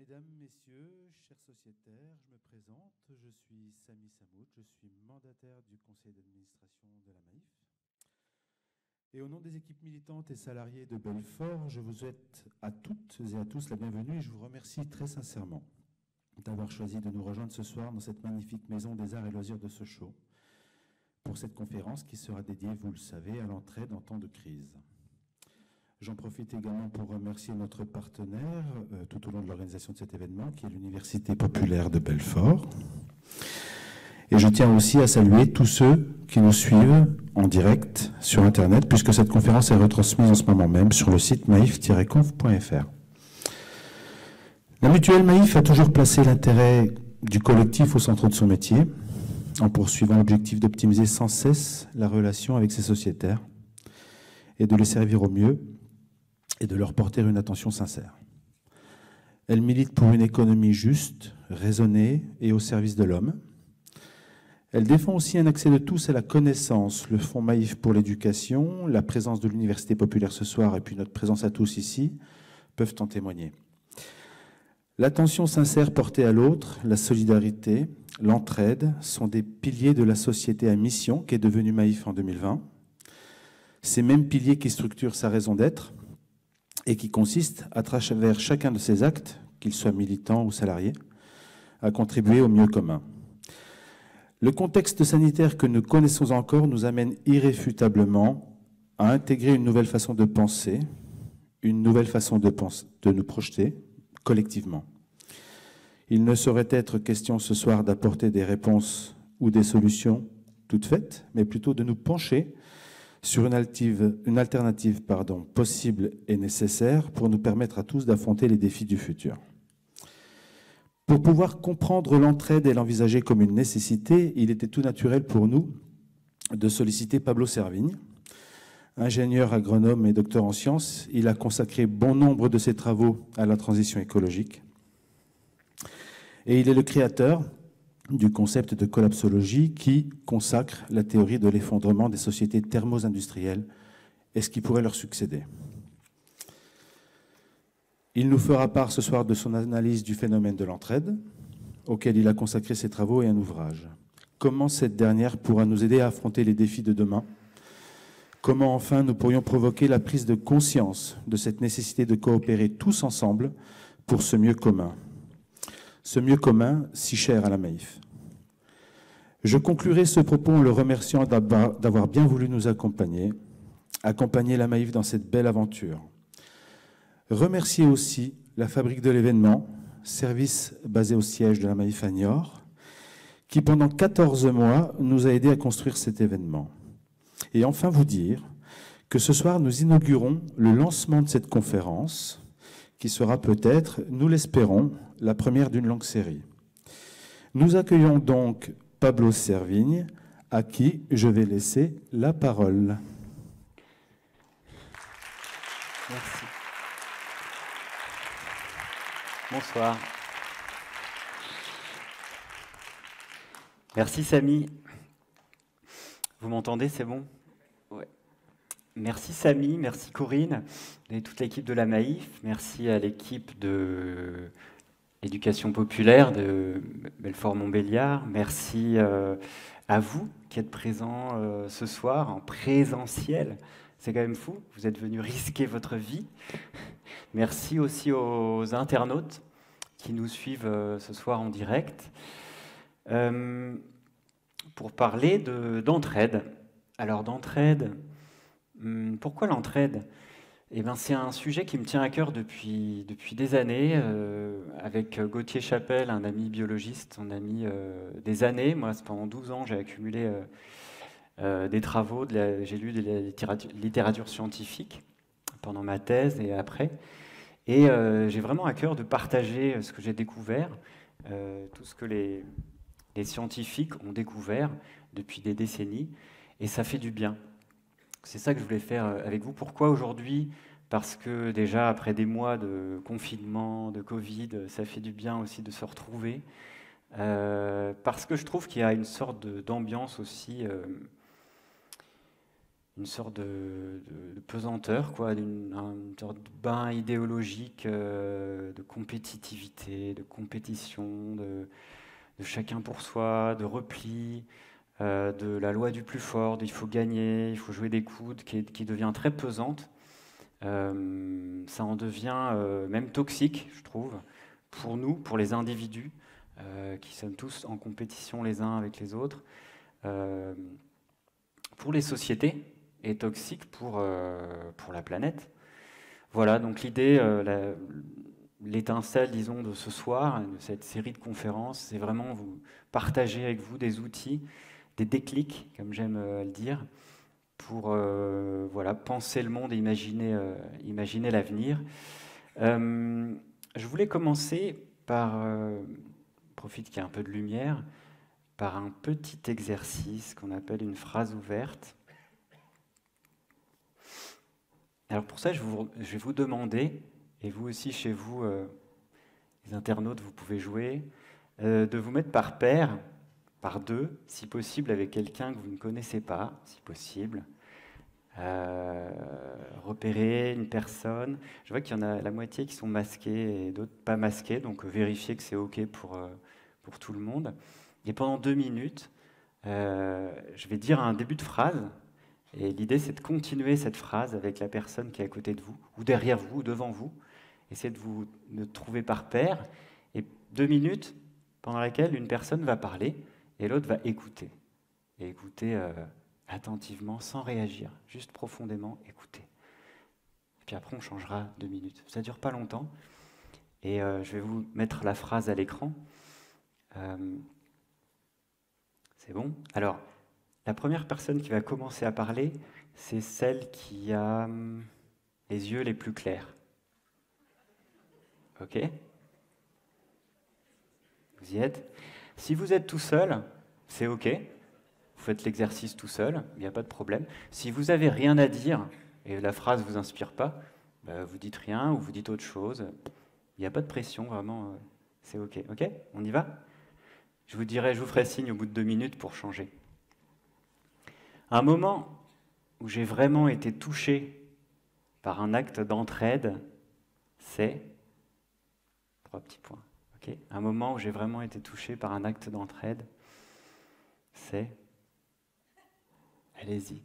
Mesdames, Messieurs, chers sociétaires, je me présente. Je suis Sami Samout, je suis mandataire du conseil d'administration de la Maïf. Et au nom des équipes militantes et salariés de Belfort, je vous souhaite à toutes et à tous la bienvenue et je vous remercie très sincèrement d'avoir choisi de nous rejoindre ce soir dans cette magnifique maison des arts et loisirs de Sochaux pour cette conférence qui sera dédiée, vous le savez, à l'entraide en temps de crise. J'en profite également pour remercier notre partenaire tout au long de l'organisation de cet événement, qui est l'Université populaire de Belfort. Et je tiens aussi à saluer tous ceux qui nous suivent en direct sur Internet, puisque cette conférence est retransmise en ce moment même sur le site maif-conf.fr. La mutuelle Maïf a toujours placé l'intérêt du collectif au centre de son métier, en poursuivant l'objectif d'optimiser sans cesse la relation avec ses sociétaires et de les servir au mieux et de leur porter une attention sincère. Elle milite pour une économie juste, raisonnée et au service de l'homme. Elle défend aussi un accès de tous à la connaissance. Le Fonds Maïf pour l'éducation, la présence de l'Université populaire ce soir et puis notre présence à tous ici peuvent en témoigner. L'attention sincère portée à l'autre, la solidarité, l'entraide sont des piliers de la société à mission qui est devenue Maïf en 2020. Ces mêmes piliers qui structurent sa raison d'être et qui consistent, à travers chacun de ses actes, qu'ils soient militants ou salariés, à contribuer au mieux commun. Le contexte sanitaire que nous connaissons encore nous amène irréfutablement à intégrer une nouvelle façon de penser, une nouvelle façon de nous projeter collectivement. Il ne saurait être question ce soir d'apporter des réponses ou des solutions toutes faites, mais plutôt de nous pencher sur une alternative possible et nécessaire pour nous permettre à tous d'affronter les défis du futur. Pour pouvoir comprendre l'entraide et l'envisager comme une nécessité, il était tout naturel pour nous de solliciter Pablo Servigne. Ingénieur agronome et docteur en sciences, il a consacré bon nombre de ses travaux à la transition écologique. Et il est le créateur du concept de collapsologie qui consacre la théorie de l'effondrement des sociétés thermo-industrielles et ce qui pourrait leur succéder. Il nous fera part ce soir de son analyse du phénomène de l'entraide, auquel il a consacré ses travaux et un ouvrage. Comment cette dernière pourra nous aider à affronter les défis de demain? Comment enfin nous pourrions provoquer la prise de conscience de cette nécessité de coopérer tous ensemble pour ce mieux commun? Ce mieux commun si cher à la Maïf. Je conclurai ce propos en le remerciant d'avoir bien voulu nous accompagner la Maïf dans cette belle aventure. Remercier aussi la Fabrique de l'événement, service basé au siège de la Maïf à Niort, qui pendant 14 mois nous a aidés à construire cet événement. Et enfin vous dire que ce soir nous inaugurons le lancement de cette conférence, qui sera peut-être, nous l'espérons, la première d'une longue série. Nous accueillons donc Pablo Servigne, à qui je vais laisser la parole. Merci. Bonsoir. Merci Sami. Vous m'entendez, c'est bon? Ouais. Merci Sami, merci Corinne et toute l'équipe de la Maïf. Merci à l'équipe de l'éducation populaire de Belfort-Montbéliard. Merci à vous qui êtes présents ce soir en présentiel. C'est quand même fou, vous êtes venus risquer votre vie. Merci aussi aux internautes qui nous suivent ce soir en direct. Pour parler d'entraide. Alors d'entraide, pourquoi l'entraide? Eh bien, c'est un sujet qui me tient à cœur depuis des années, avec Gauthier Chapelle, un ami biologiste, on a mis des années. Moi, pendant 12 ans, j'ai accumulé des travaux, j'ai lu de la littérature scientifique pendant ma thèse et après. Et j'ai vraiment à cœur de partager ce que j'ai découvert, tout ce que les scientifiques ont découvert depuis des décennies, et ça fait du bien. C'est ça que je voulais faire avec vous. Pourquoi aujourd'hui? Parce que déjà, après des mois de confinement, de Covid, ça fait du bien aussi de se retrouver. Parce que je trouve qu'il y a une sorte d'ambiance aussi une sorte de pesanteur, quoi, une sorte de bain idéologique de compétitivité, de compétition, de chacun pour soi, de repli, de la loi du plus fort, il faut gagner, il faut jouer des coudes, qui devient très pesante. Ça en devient même toxique, je trouve, pour nous, pour les individus, qui sommes tous en compétition les uns avec les autres, pour les sociétés, et toxique pour la planète. Voilà, donc l'idée, l'étincelle, disons, de ce soir, de cette série de conférences, c'est vraiment vous partager avec vous des outils, des déclics, comme j'aime le dire, pour voilà, penser le monde et imaginer l'avenir. Je voulais commencer par, profite qu'il y ait un peu de lumière, par un petit exercice qu'on appelle une phrase ouverte. Alors pour ça, je vais vous demander, et vous aussi chez vous, les internautes, vous pouvez jouer, de vous mettre par paire, par deux, si possible avec quelqu'un que vous ne connaissez pas, si possible. Repérer une personne. Je vois qu'il y en a la moitié qui sont masqués et d'autres pas masqués, donc vérifier que c'est OK pour tout le monde. Et pendant 2 minutes, je vais dire un début de phrase. Et l'idée, c'est de continuer cette phrase avec la personne qui est à côté de vous, ou derrière vous, ou devant vous. Essayez de trouver par paire. Et 2 minutes pendant laquelle une personne va parler et l'autre va écouter. Et écouter attentivement, sans réagir, juste profondément écouter. Et puis après, on changera 2 minutes. Ça ne dure pas longtemps. Et je vais vous mettre la phrase à l'écran. C'est bon? Alors, la première personne qui va commencer à parler, c'est celle qui a les yeux les plus clairs. OK? Vous y êtes? Si vous êtes tout seul, c'est OK. Vous faites l'exercice tout seul, il n'y a pas de problème. Si vous n'avez rien à dire et la phrase ne vous inspire pas, bah, vous dites rien ou vous dites autre chose. Il n'y a pas de pression, vraiment, c'est OK. OK? On y va? Je vous ferai signe au bout de 2 minutes pour changer. Un moment où j'ai vraiment été touché par un acte d'entraide, c'est 3 petits points. OK? Un moment où j'ai vraiment été touché par un acte d'entraide, c'est... Allez-y.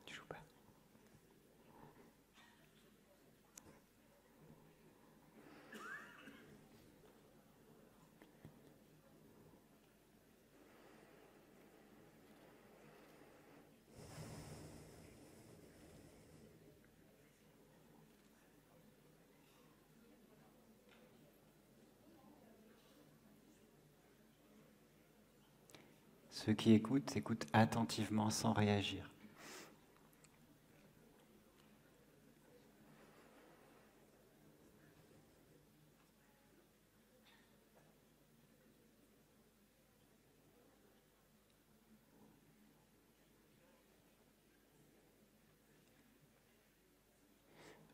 Tu joues pas. Ceux qui écoutent, écoutent attentivement sans réagir.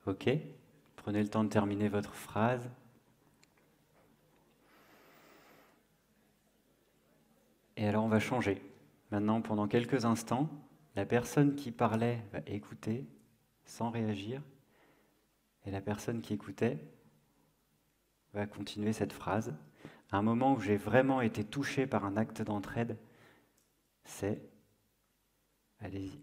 OK? Prenez le temps de terminer votre phrase. Et alors on va changer. Maintenant, pendant quelques instants, la personne qui parlait va écouter sans réagir. Et la personne qui écoutait va continuer cette phrase. À un moment où j'ai vraiment été touché par un acte d'entraide, c'est... Allez-y.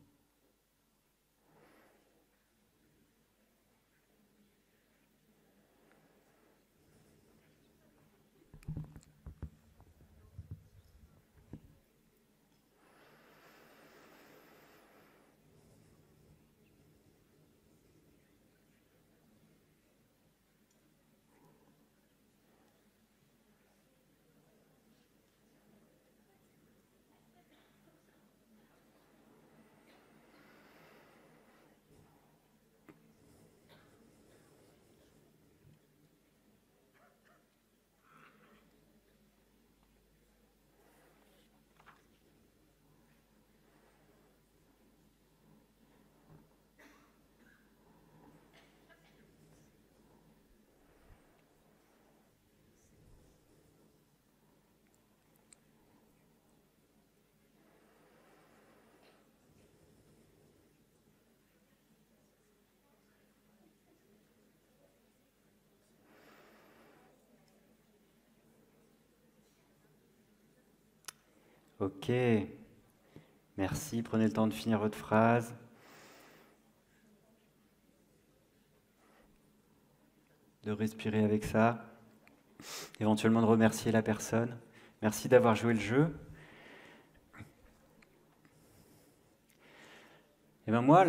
Ok. Merci. Prenez le temps de finir votre phrase. De respirer avec ça. Éventuellement de remercier la personne. Merci d'avoir joué le jeu. Et ben moi,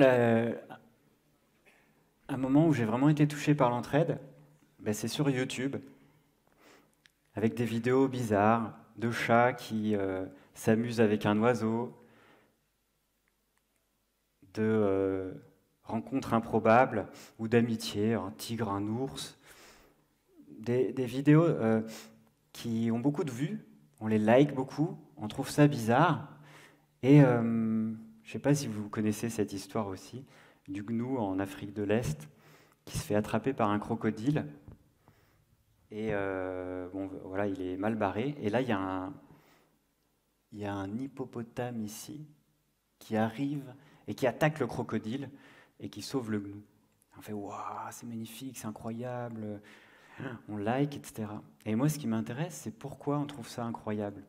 un moment où j'ai vraiment été touché par l'entraide, ben c'est sur YouTube, avec des vidéos bizarres de chats qui s'amusent avec un oiseau, de rencontres improbables ou d'amitié, un tigre, un ours. Des vidéos qui ont beaucoup de vues, on les like beaucoup, on trouve ça bizarre. Et je ne sais pas si vous connaissez cette histoire aussi, du gnou en Afrique de l'Est, qui se fait attraper par un crocodile. Et bon, voilà, il est mal barré. Et là, il y a un hippopotame ici qui arrive et qui attaque le crocodile et qui sauve le gnou. On fait waouh, c'est magnifique, c'est incroyable, on like, etc. Et moi, ce qui m'intéresse, c'est pourquoi on trouve ça incroyable.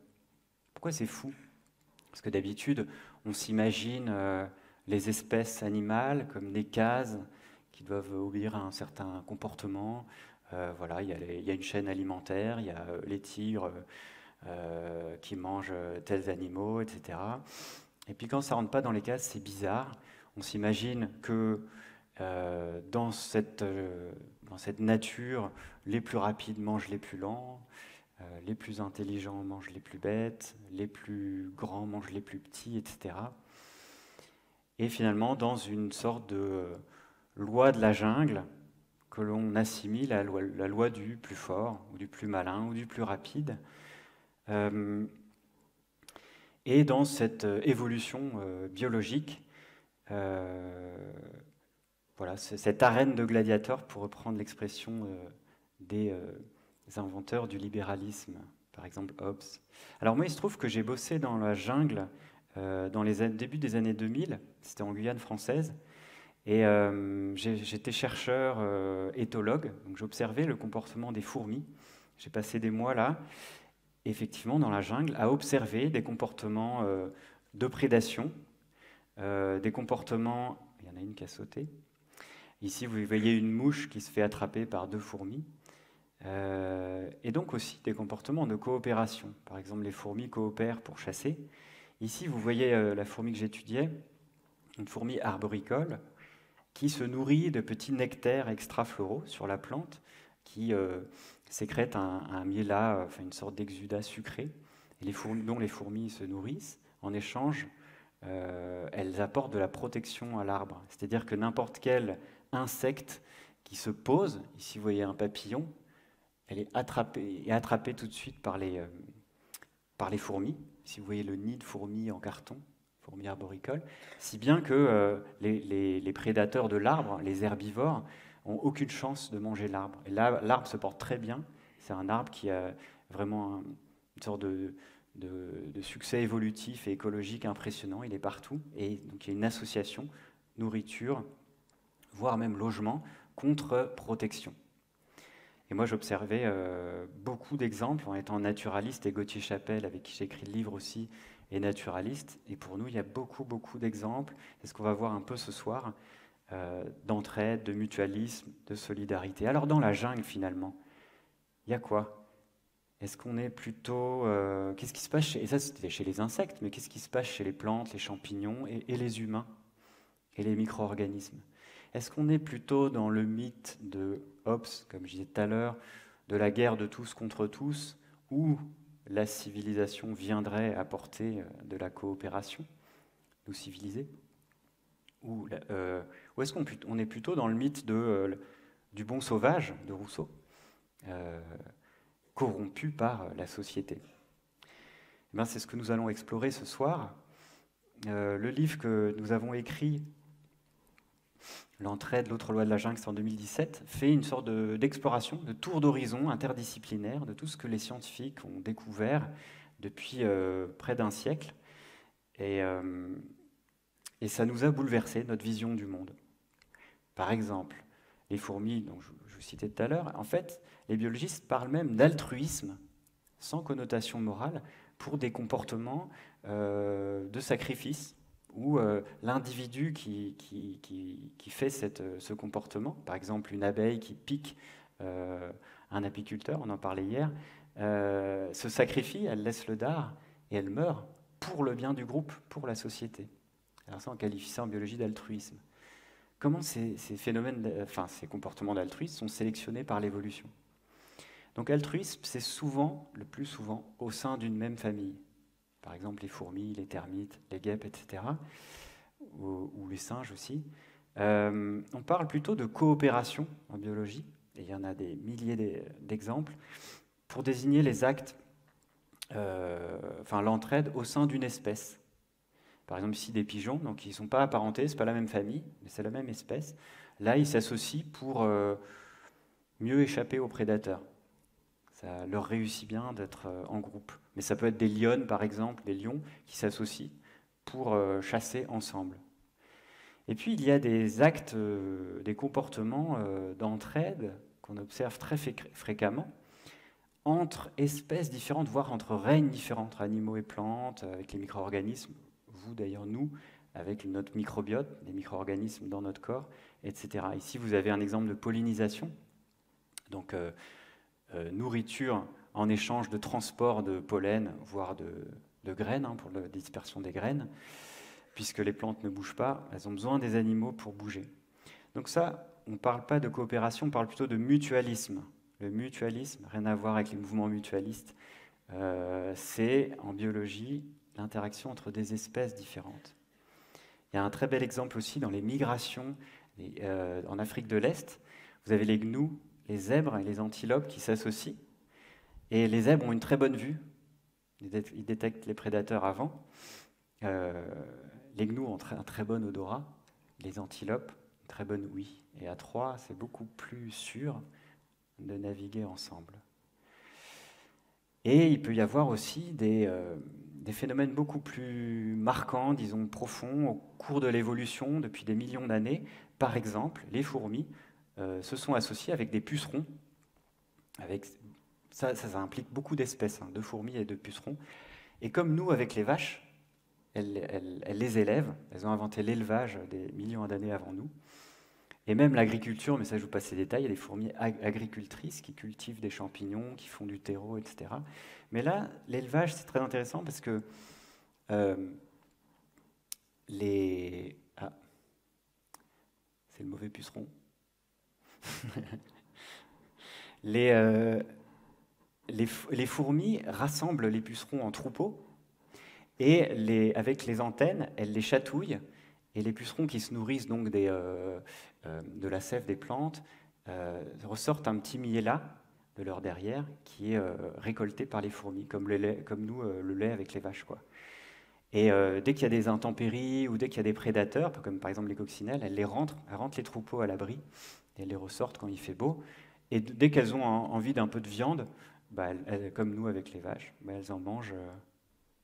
Pourquoi c'est fou? Parce que d'habitude, on s'imagine les espèces animales comme des cases qui doivent obéir à un certain comportement. Voilà, il y a une chaîne alimentaire, il y a les tigres qui mangent tels animaux, etc. Et puis quand ça rentre pas dans les cases, c'est bizarre. On s'imagine que dans cette nature, les plus rapides mangent les plus lents, les plus intelligents mangent les plus bêtes, les plus grands mangent les plus petits, etc. Et finalement, dans une sorte de loi de la jungle, que l'on assimile à la loi du plus fort, ou du plus malin, ou du plus rapide. Et dans cette évolution biologique, voilà, cette arène de gladiateurs, pour reprendre l'expression des inventeurs du libéralisme, par exemple Hobbes. Alors moi, il se trouve que j'ai bossé dans la jungle dans les débuts des années 2000, c'était en Guyane française, et j'étais chercheur éthologue, donc j'observais le comportement des fourmis. J'ai passé des mois là, effectivement dans la jungle, à observer des comportements de prédation, des comportements... Il y en a une qui a sauté. Ici, vous voyez une mouche qui se fait attraper par deux fourmis. Et donc aussi des comportements de coopération. Par exemple, les fourmis coopèrent pour chasser. Ici, vous voyez la fourmi que j'étudiais, une fourmi arboricole, qui se nourrit de petits nectaires extrafloraux sur la plante, qui sécrète un miella, enfin une sorte d'exudat sucré, et dont les fourmis se nourrissent. En échange, elles apportent de la protection à l'arbre. C'est-à-dire que n'importe quel insecte qui se pose, ici vous voyez un papillon, elle est attrapée tout de suite par les fourmis. Ici vous voyez le nid de fourmis en carton, fourmis arboricoles, si bien que les prédateurs de l'arbre, les herbivores, n'ont aucune chance de manger l'arbre. Et là, l'arbre se porte très bien. C'est un arbre qui a vraiment une sorte de succès évolutif et écologique impressionnant. Il est partout. Et donc il y a une association nourriture, voire même logement, contre protection. Et moi, j'observais beaucoup d'exemples en étant naturaliste, et Gauthier Chapelle, avec qui j'ai écrit le livre aussi, est naturaliste. Et pour nous, il y a beaucoup d'exemples. C'est ce qu'on va voir un peu ce soir, d'entraide, de mutualisme, de solidarité. Alors dans la jungle, finalement, il y a quoi? Est-ce qu'on est plutôt... qu'est-ce qui se passe et ça, c'était chez les insectes, mais qu'est-ce qui se passe chez les plantes, les champignons et les humains et les micro-organismes? Est-ce qu'on est plutôt dans le mythe de Hobbes, comme je disais tout à l'heure, de la guerre de tous contre tous, où la civilisation viendrait apporter de la coopération, nous civiliser? Ou est-ce qu'on est plutôt dans le mythe du bon sauvage de Rousseau, corrompu par la société? Eh bien, c'est ce que nous allons explorer ce soir. Le livre que nous avons écrit, L'entraide, l'autre loi de la jungle, c'est en 2017, fait une sorte d'exploration, de tour d'horizon interdisciplinaire de tout ce que les scientifiques ont découvert depuis près d'un siècle. Et ça nous a bouleversé, notre vision du monde. Par exemple, les fourmis, dont je vous citais tout à l'heure, en fait, les biologistes parlent même d'altruisme, sans connotation morale, pour des comportements de sacrifice, où l'individu qui fait ce comportement, par exemple une abeille qui pique un apiculteur, on en parlait hier, se sacrifie, elle laisse le dard et elle meurt pour le bien du groupe, pour la société. Alors ça, on qualifie ça en biologie d'altruisme. Comment ces phénomènes, ces comportements d'altruisme sont sélectionnés par l'évolution? Donc altruisme, c'est souvent, le plus souvent, au sein d'une même famille. Par exemple, les fourmis, les termites, les guêpes, etc. Ou les singes aussi. On parle plutôt de coopération en biologie, et il y en a des milliers d'exemples, pour désigner les actes, l'entraide au sein d'une espèce. Par exemple, ici, des pigeons, donc ils ne sont pas apparentés, ce n'est pas la même famille, mais c'est la même espèce. Là, ils s'associent pour mieux échapper aux prédateurs. Ça leur réussit bien d'être en groupe. Mais ça peut être des lionnes, par exemple, des lions qui s'associent pour chasser ensemble. Et puis, il y a des actes, des comportements d'entraide qu'on observe très fréquemment entre espèces différentes, voire entre règnes différents, entre animaux et plantes, avec les micro-organismes, vous d'ailleurs, nous, avec notre microbiote, les micro-organismes dans notre corps, etc. Ici, vous avez un exemple de pollinisation. Donc, nourriture en échange de transport de pollen, voire de graines, pour la dispersion des graines. Puisque les plantes ne bougent pas, elles ont besoin des animaux pour bouger. Donc ça, on ne parle pas de coopération, on parle plutôt de mutualisme. Le mutualisme, rien à voir avec les mouvements mutualistes, c'est en biologie l'interaction entre des espèces différentes. Il y a un très bel exemple aussi dans les migrations en Afrique de l'Est. Vous avez les gnous, les zèbres et les antilopes qui s'associent. Et les zèbres ont une très bonne vue. Ils détectent les prédateurs avant. Les gnous ont un très bon odorat. Les antilopes, une très bonne ouïe. Et à trois, c'est beaucoup plus sûr de naviguer ensemble. Et il peut y avoir aussi des phénomènes beaucoup plus marquants, disons profonds, au cours de l'évolution depuis des millions d'années. Par exemple, les fourmis se sont associées avec des pucerons. Ça implique beaucoup d'espèces, de fourmis et de pucerons. Et comme nous, avec les vaches, elles les élèvent. Elles ont inventé l'élevage des millions d'années avant nous. Et même l'agriculture, mais ça je vous passe les détails, il y a des fourmis agricultrices qui cultivent des champignons, qui font du terreau, etc. Mais là, l'élevage, c'est très intéressant parce que c'est le mauvais puceron. Les fourmis rassemblent les pucerons en troupeaux et avec les antennes, elles les chatouillent. Et les pucerons qui se nourrissent donc de la sève des plantes ressortent un petit miella de leur derrière qui est récolté par les fourmis, comme nous, le lait avec les vaches, quoi. Et dès qu'il y a des intempéries ou dès qu'il y a des prédateurs, comme par exemple les coccinelles, elles rentrent les troupeaux à l'abri et elles les ressortent quand il fait beau. Et dès qu'elles ont envie d'un peu de viande, comme nous avec les vaches, elles en mangent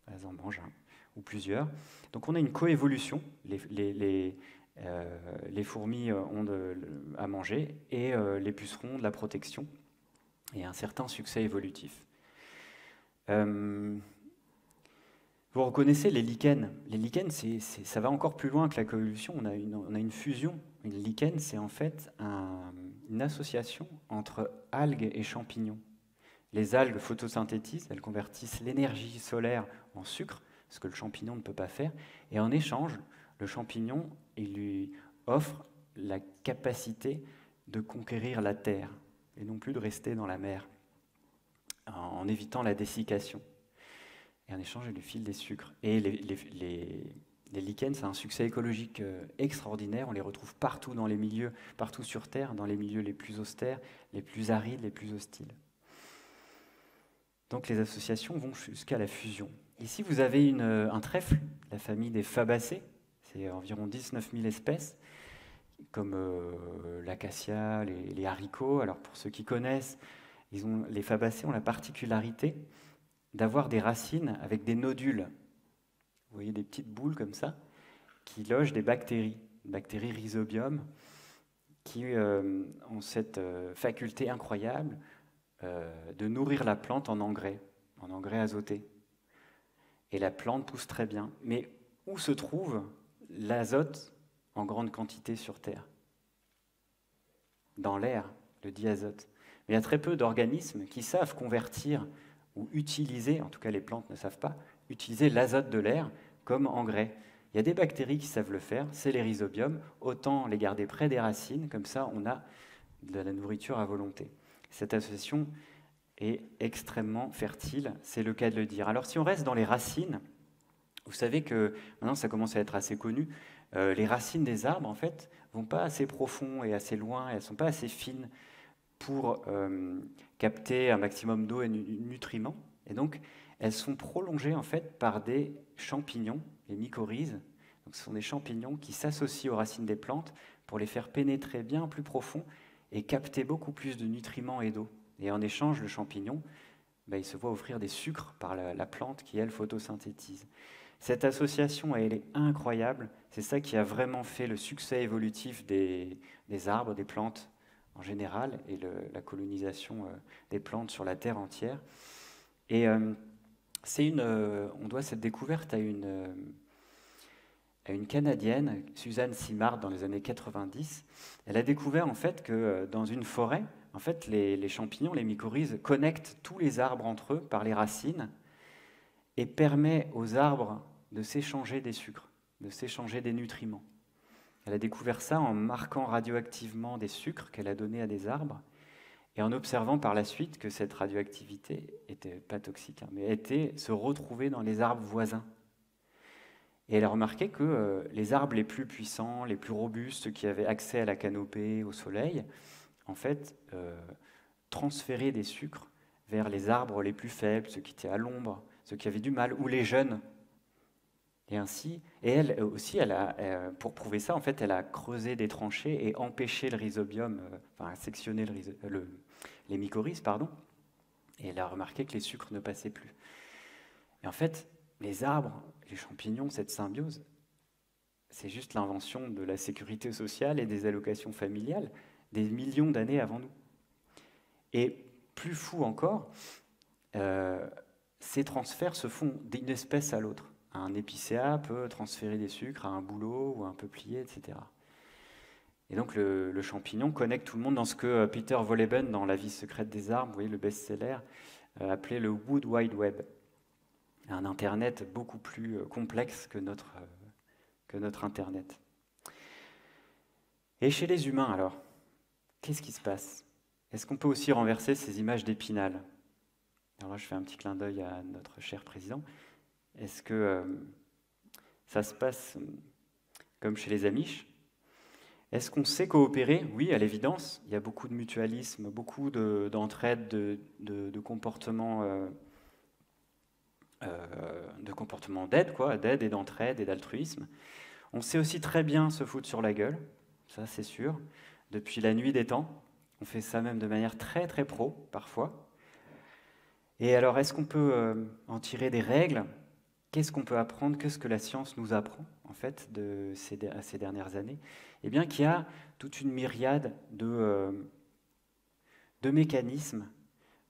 un ou plusieurs. Donc on a une coévolution. Les fourmis ont à manger et les pucerons de la protection et un certain succès évolutif. Vous reconnaissez les lichens. Les lichens, ça va encore plus loin que la coévolution. On a une fusion. Une lichen, c'est en fait une association entre algues et champignons. Les algues photosynthétisent, elles convertissent l'énergie solaire en sucre, ce que le champignon ne peut pas faire. Et en échange, le champignon, il lui offre la capacité de conquérir la terre et non plus de rester dans la mer, en évitant la dessiccation. Et en échange, il lui file des sucres. Et les lichens, c'est un succès écologique extraordinaire. On les retrouve partout dans les milieux, partout sur Terre, dans les milieux les plus austères, les plus arides, les plus hostiles. Donc les associations vont jusqu'à la fusion. Ici, vous avez un trèfle, la famille des Fabacées. C'est environ 19 000 espèces, comme l'acacia, les haricots. Alors pour ceux qui connaissent, les Fabacées ont la particularité d'avoir des racines avec des nodules. Vous voyez des petites boules comme ça, qui logent des bactéries rhizobium, qui ont cette faculté incroyable de nourrir la plante en engrais azoté. et la plante pousse très bien. Mais où se trouve l'azote en grande quantité sur Terre? Dans l'air, le diazote. Mais il y a très peu d'organismes qui savent convertir ou utiliser, en tout cas les plantes ne savent pas, utiliser l'azote de l'air comme engrais. Il y a des bactéries qui savent le faire, c'est les rhizobiums, autant les garder près des racines, comme ça on a de la nourriture à volonté. Cette association est extrêmement fertile, c'est le cas de le dire. Alors si on reste dans les racines, vous savez que maintenant ça commence à être assez connu, les racines des arbres en fait vont pas assez profond et assez loin, elles sont pas assez fines pour capter un maximum d'eau et de nutriments, et donc elles sont prolongées en fait par des champignons, les mycorhizes. Donc ce sont des champignons qui s'associent aux racines des plantes pour les faire pénétrer bien plus profond et capter beaucoup plus de nutriments et d'eau. Et en échange, le champignon, il se voit offrir des sucres par la plante qui, elle, photosynthétise. Cette association, elle est incroyable. C'est ça qui a vraiment fait le succès évolutif des arbres, des plantes en général, et la colonisation des plantes sur la Terre entière. Et on doit cette découverte à une Canadienne, Suzanne Simard, dans les années 90. Elle a découvert en fait que dans une forêt, en fait, les champignons, les mycorhizes, connectent tous les arbres entre eux par les racines et permet aux arbres de s'échanger des sucres, de s'échanger des nutriments. Elle a découvert ça en marquant radioactivement des sucres qu'elle a donnés à des arbres et en observant par la suite que cette radioactivité n'était pas toxique, mais se retrouvait dans les arbres voisins. Et elle a remarqué que les arbres les plus puissants, les plus robustes, qui avaient accès à la canopée, au soleil, en fait, transféraient des sucres vers les arbres les plus faibles, ceux qui étaient à l'ombre, ceux qui avaient du mal, ou les jeunes. Et ainsi, et elle aussi, pour prouver ça, en fait, elle a creusé des tranchées et empêché le rhizobium, sectionné les mycorhizes, pardon. Et elle a remarqué que les sucres ne passaient plus. Et en fait, les arbres, les champignons, cette symbiose, c'est juste l'invention de la sécurité sociale et des allocations familiales des millions d'années avant nous. Et plus fou encore, ces transferts se font d'une espèce à l'autre. Un épicéa peut transférer des sucres à un bouleau ou à un peuplier, etc. Et donc le champignon connecte tout le monde dans ce que Peter Wohlleben, dans La vie secrète des arbres, vous voyez, le best-seller, appelait le Wood Wide Web. Un Internet beaucoup plus complexe que notre Internet. Et chez les humains, alors, qu'est-ce qui se passe? Est-ce qu'on peut aussi renverser ces images d'Épinal? Alors là, je fais un petit clin d'œil à notre cher président. Est-ce que ça se passe comme chez les Amish? Est-ce qu'on sait coopérer? Oui, à l'évidence. Il y a beaucoup de mutualisme, beaucoup d'entraide, de comportements d'aide et d'entraide et d'altruisme. On sait aussi très bien se foutre sur la gueule, ça c'est sûr. Depuis la nuit des temps, on fait ça même de manière très très pro, parfois. Et alors, est-ce qu'on peut en tirer des règles? Qu'est-ce qu'on peut apprendre? Qu'est-ce que la science nous apprend, en fait, ces dernières années? Eh bien, qu'il y a toute une myriade de mécanismes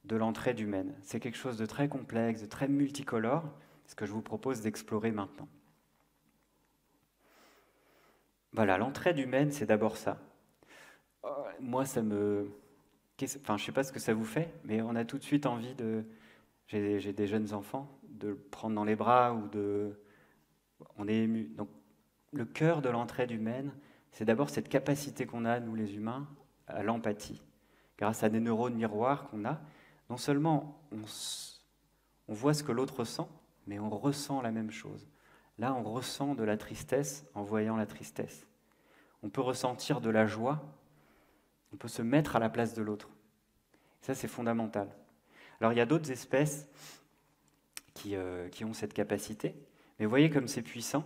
de l'entraide humaine. C'est quelque chose de très complexe, de très multicolore, ce que je vous propose d'explorer maintenant. Voilà, l'entraide humaine, c'est d'abord ça. Moi, je ne sais pas ce que ça vous fait, mais on a tout de suite envie j'ai des jeunes enfants, de le prendre dans les bras on est ému. Donc, le cœur de l'entraide humaine, c'est d'abord cette capacité qu'on a, nous les humains, à l'empathie. Grâce à des neurones miroirs qu'on a, non seulement on voit ce que l'autre ressent, mais on ressent la même chose. Là, on ressent de la tristesse en voyant la tristesse. On peut ressentir de la joie, on peut se mettre à la place de l'autre. Ça, c'est fondamental. Alors, il y a d'autres espèces qui ont cette capacité, mais vous voyez comme c'est puissant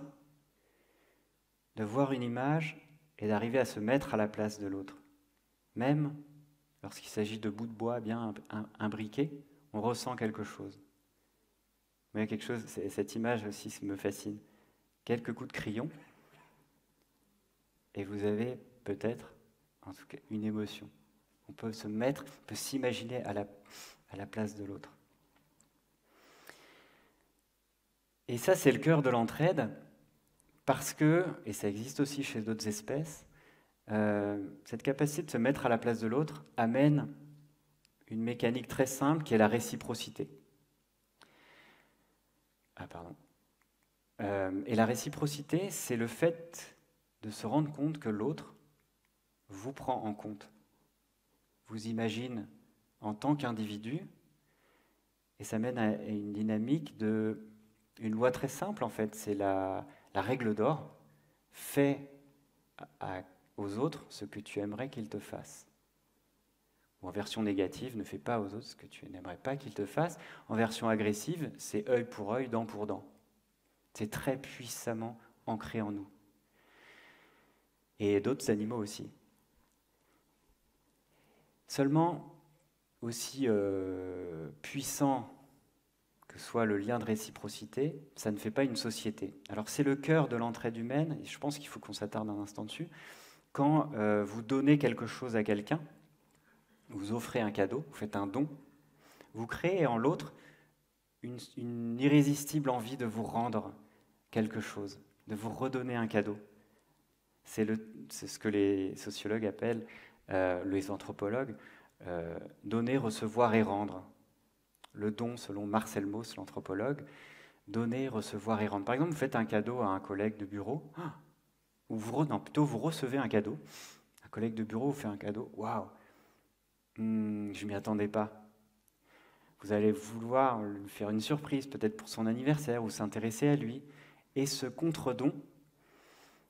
de voir une image et d'arriver à se mettre à la place de l'autre. Même lorsqu'il s'agit de bouts de bois bien imbriqués, on ressent quelque chose. Vous voyez quelque chose, cette image aussi me fascine. Quelques coups de crayon, et vous avez peut-être, en tout cas, une émotion. On peut s'imaginer à la place de l'autre. Et ça, c'est le cœur de l'entraide, parce que, et ça existe aussi chez d'autres espèces, cette capacité de se mettre à la place de l'autre amène une mécanique très simple qui est la réciprocité. Ah, pardon. Et la réciprocité, c'est le fait de se rendre compte que l'autre vous prend en compte, vous imagine en tant qu'individu, et ça mène à une dynamique de... Une loi très simple, en fait, c'est la règle d'or. Fais aux autres ce que tu aimerais qu'ils te fassent. Ou en version négative, ne fais pas aux autres ce que tu n'aimerais pas qu'ils te fassent. En version agressive, c'est œil pour œil, dent pour dent. C'est très puissamment ancré en nous. Et d'autres animaux aussi. Seulement, aussi puissant que soit le lien de réciprocité, ça ne fait pas une société. Alors c'est le cœur de l'entraide humaine, et je pense qu'il faut qu'on s'attarde un instant dessus. Quand vous donnez quelque chose à quelqu'un, vous offrez un cadeau, vous faites un don, vous créez en l'autre une irrésistible envie de vous rendre quelque chose, de vous redonner un cadeau. C'est ce que les sociologues appellent, les anthropologues, donner, recevoir et rendre. Le don, selon Marcel Mauss, l'anthropologue, donner, recevoir et rendre. Par exemple, vous faites un cadeau à un collègue de bureau, ou vous recevez un cadeau. Un collègue de bureau vous fait un cadeau, waouh, je ne m'y attendais pas. Vous allez vouloir lui faire une surprise, peut-être pour son anniversaire, ou s'intéresser à lui. Et ce contre-don,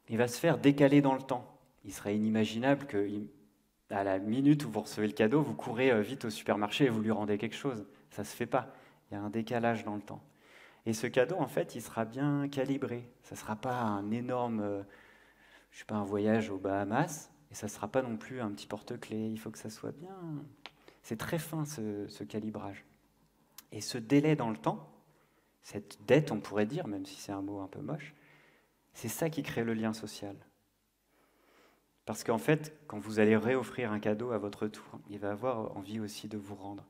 il va se faire décaler dans le temps. Il serait inimaginable qu'à la minute où vous recevez le cadeau, vous courez vite au supermarché et vous lui rendez quelque chose. Ça ne se fait pas. Il y a un décalage dans le temps. Et ce cadeau, en fait, il sera bien calibré. Ça ne sera pas un énorme, je sais pas, un voyage aux Bahamas, et ça ne sera pas non plus un petit porte-clés. Il faut que ça soit bien... C'est très fin, ce calibrage. Et ce délai dans le temps, cette dette, on pourrait dire, même si c'est un mot un peu moche, c'est ça qui crée le lien social. Parce qu'en fait, quand vous allez réoffrir un cadeau à votre tour, il va avoir envie aussi de vous rendre.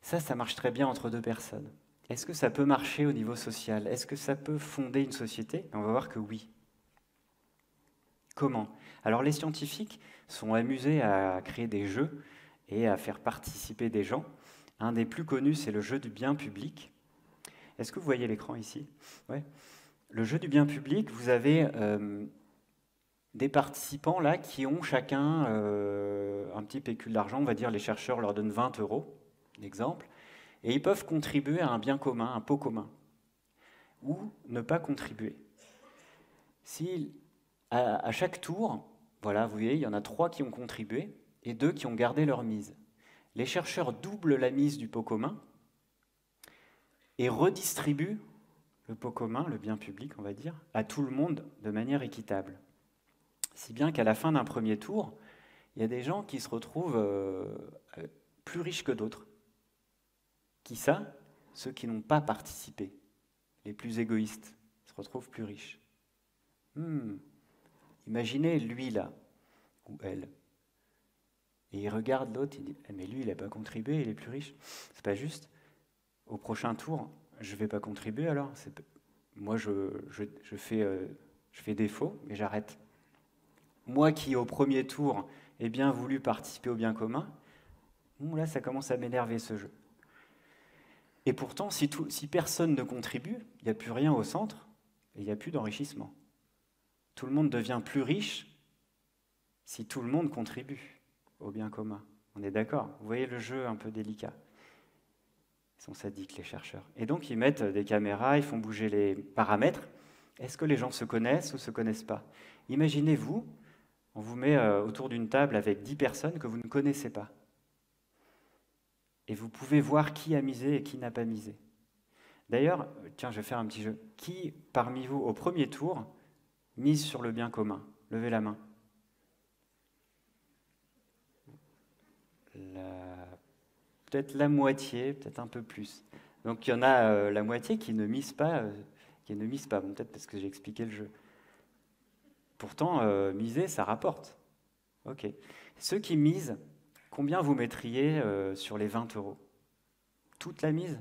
Ça marche très bien entre deux personnes. Est-ce que ça peut marcher au niveau social? Est-ce que ça peut fonder une société? On va voir que oui. Comment? Alors les scientifiques sont amusés à créer des jeux et à faire participer des gens. Un des plus connus, c'est le jeu du bien public. Est-ce que vous voyez l'écran ici? Ouais. Le jeu du bien public, vous avez des participants là qui ont chacun un petit pécule d'argent. On va dire les chercheurs leur donnent 20 €, exemple, et ils peuvent contribuer à un bien commun, un pot commun, ou ne pas contribuer. Si à chaque tour, voilà, vous voyez, il y en a 3 qui ont contribué et 2 qui ont gardé leur mise. Les chercheurs doublent la mise du pot commun et redistribuent le pot commun, le bien public, on va dire, à tout le monde de manière équitable. Si bien qu'à la fin d'un premier tour, il y a des gens qui se retrouvent plus riches que d'autres. Qui ça? Ceux qui n'ont pas participé, les plus égoïstes, se retrouvent plus riches. Imaginez lui là, ou elle. Et il regarde l'autre, il dit mais lui il n'a pas contribué, il est plus riche. C'est pas juste. Au prochain tour, je ne vais pas contribuer alors. Moi je fais défaut, mais j'arrête. Moi qui au premier tour ai bien voulu participer au bien commun, là ça commence à m'énerver ce jeu. Et pourtant, si personne ne contribue, il n'y a plus rien au centre et il n'y a plus d'enrichissement. Tout le monde devient plus riche si tout le monde contribue au bien commun. On est d'accord? Vous voyez le jeu un peu délicat. Ils sont sadiques, les chercheurs. Et donc, ils mettent des caméras, ils font bouger les paramètres. Est-ce que les gens se connaissent ou ne se connaissent pas? Imaginez-vous, on vous met autour d'une table avec 10 personnes que vous ne connaissez pas. Et vous pouvez voir qui a misé et qui n'a pas misé. D'ailleurs, tiens, je vais faire un petit jeu. Qui, parmi vous, au premier tour, mise sur le bien commun? Levez la main. Peut-être la moitié, peut-être un peu plus. Donc il y en a la moitié qui ne mise pas. Bon, peut-être parce que j'ai expliqué le jeu. Pourtant, miser, ça rapporte. Ok. Ceux qui misent, combien vous mettriez sur les 20 €? Toute la mise?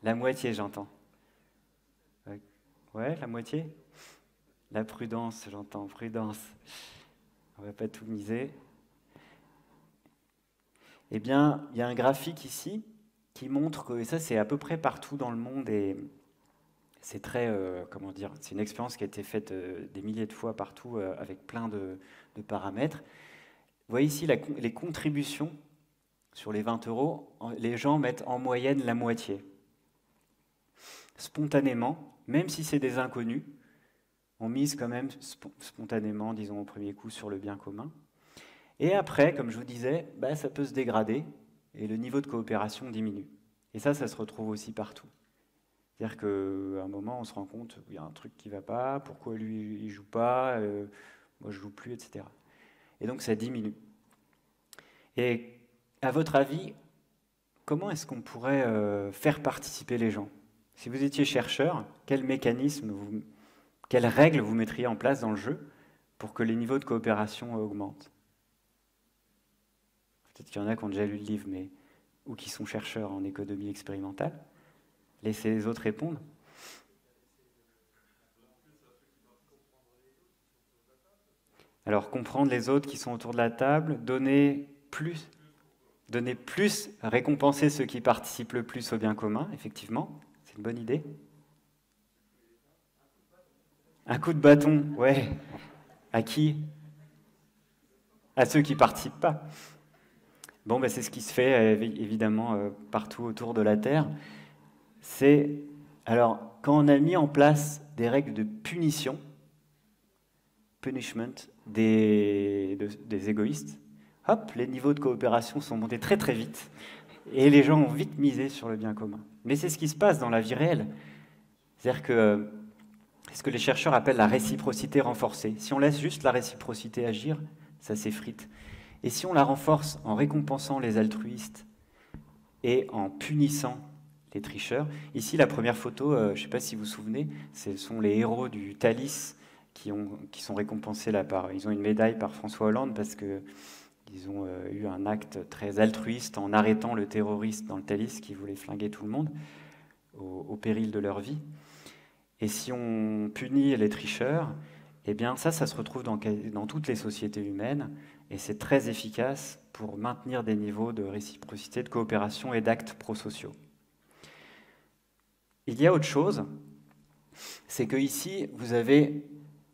La moitié, j'entends. Ouais, la moitié? La prudence, j'entends, prudence. On ne va pas tout miser. Eh bien, il y a un graphique ici qui montre que, et ça c'est à peu près partout dans le monde, et c'est très, comment dire, c'est une expérience qui a été faite des milliers de fois partout avec plein de paramètres. Vous voyez ici les contributions sur les 20 euros, les gens mettent en moyenne la moitié. Spontanément, même si c'est des inconnus, on mise quand même spontanément, disons au premier coup, sur le bien commun. Et après, comme je vous disais, bah, ça peut se dégrader et le niveau de coopération diminue. Et ça se retrouve aussi partout. C'est-à-dire qu'à un moment, on se rend compte qu'il y a un truc qui ne va pas, pourquoi lui, il ne joue pas, moi je ne joue plus, etc. Et donc ça diminue. Et à votre avis, comment est-ce qu'on pourrait faire participer les gens? Si vous étiez chercheur, quel mécanisme, quelles règles vous mettriez en place dans le jeu pour que les niveaux de coopération augmentent? Peut-être qu'il y en a qui ont déjà lu le livre, ou qui sont chercheurs en économie expérimentale. Laissez les autres répondre. Alors, comprendre les autres qui sont autour de la table, donner plus, récompenser ceux qui participent le plus au bien commun, effectivement, c'est une bonne idée. Un coup de bâton, ouais. À qui? À ceux qui ne participent pas. Bon, ben, c'est ce qui se fait évidemment partout autour de la Terre. Alors, quand on a mis en place des règles de punishment des égoïstes, hop, les niveaux de coopération sont montés très très vite et les gens ont vite misé sur le bien commun. Mais c'est ce qui se passe dans la vie réelle. C'est-à-dire que c'est ce que les chercheurs appellent la réciprocité renforcée. Si on laisse juste la réciprocité agir, ça s'effrite. Et si on la renforce en récompensant les altruistes et en punissant les tricheurs, ici la première photo, je ne sais pas si vous vous souvenez, ce sont les héros du Thalys qui sont récompensés là ils ont une médaille par François Hollande parce qu'ils ont eu un acte très altruiste en arrêtant le terroriste dans le Thalys qui voulait flinguer tout le monde au péril de leur vie. Et si on punit les tricheurs, eh bien ça se retrouve dans toutes les sociétés humaines et c'est très efficace pour maintenir des niveaux de réciprocité, de coopération et d'actes prosociaux. Il y a autre chose, c'est que ici vous avez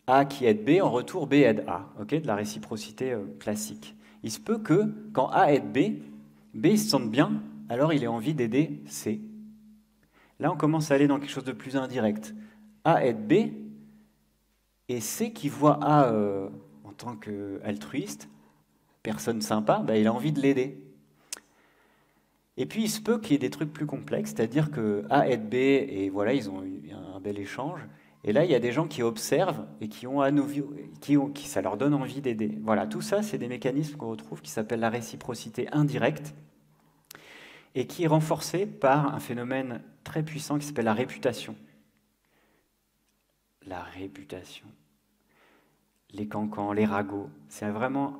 A qui aide B, en retour B aide A, okay, de la réciprocité classique. Il se peut que quand A aide B, B se sente bien, alors il ait envie d'aider C. Là on commence à aller dans quelque chose de plus indirect. A aide B, et C qui voit A en tant qu'altruiste, personne sympa, bah, il a envie de l'aider. Et puis il se peut qu'il y ait des trucs plus complexes, c'est-à-dire que A aide B, et voilà, ils ont eu un bel échange, et là il y a des gens qui observent et ça leur donne envie d'aider. Voilà, tout ça c'est des mécanismes qu'on retrouve qui s'appellent la réciprocité indirecte, et qui est renforcée par un phénomène très puissant qui s'appelle la réputation. La réputation. Les cancans, les ragots, c'est vraiment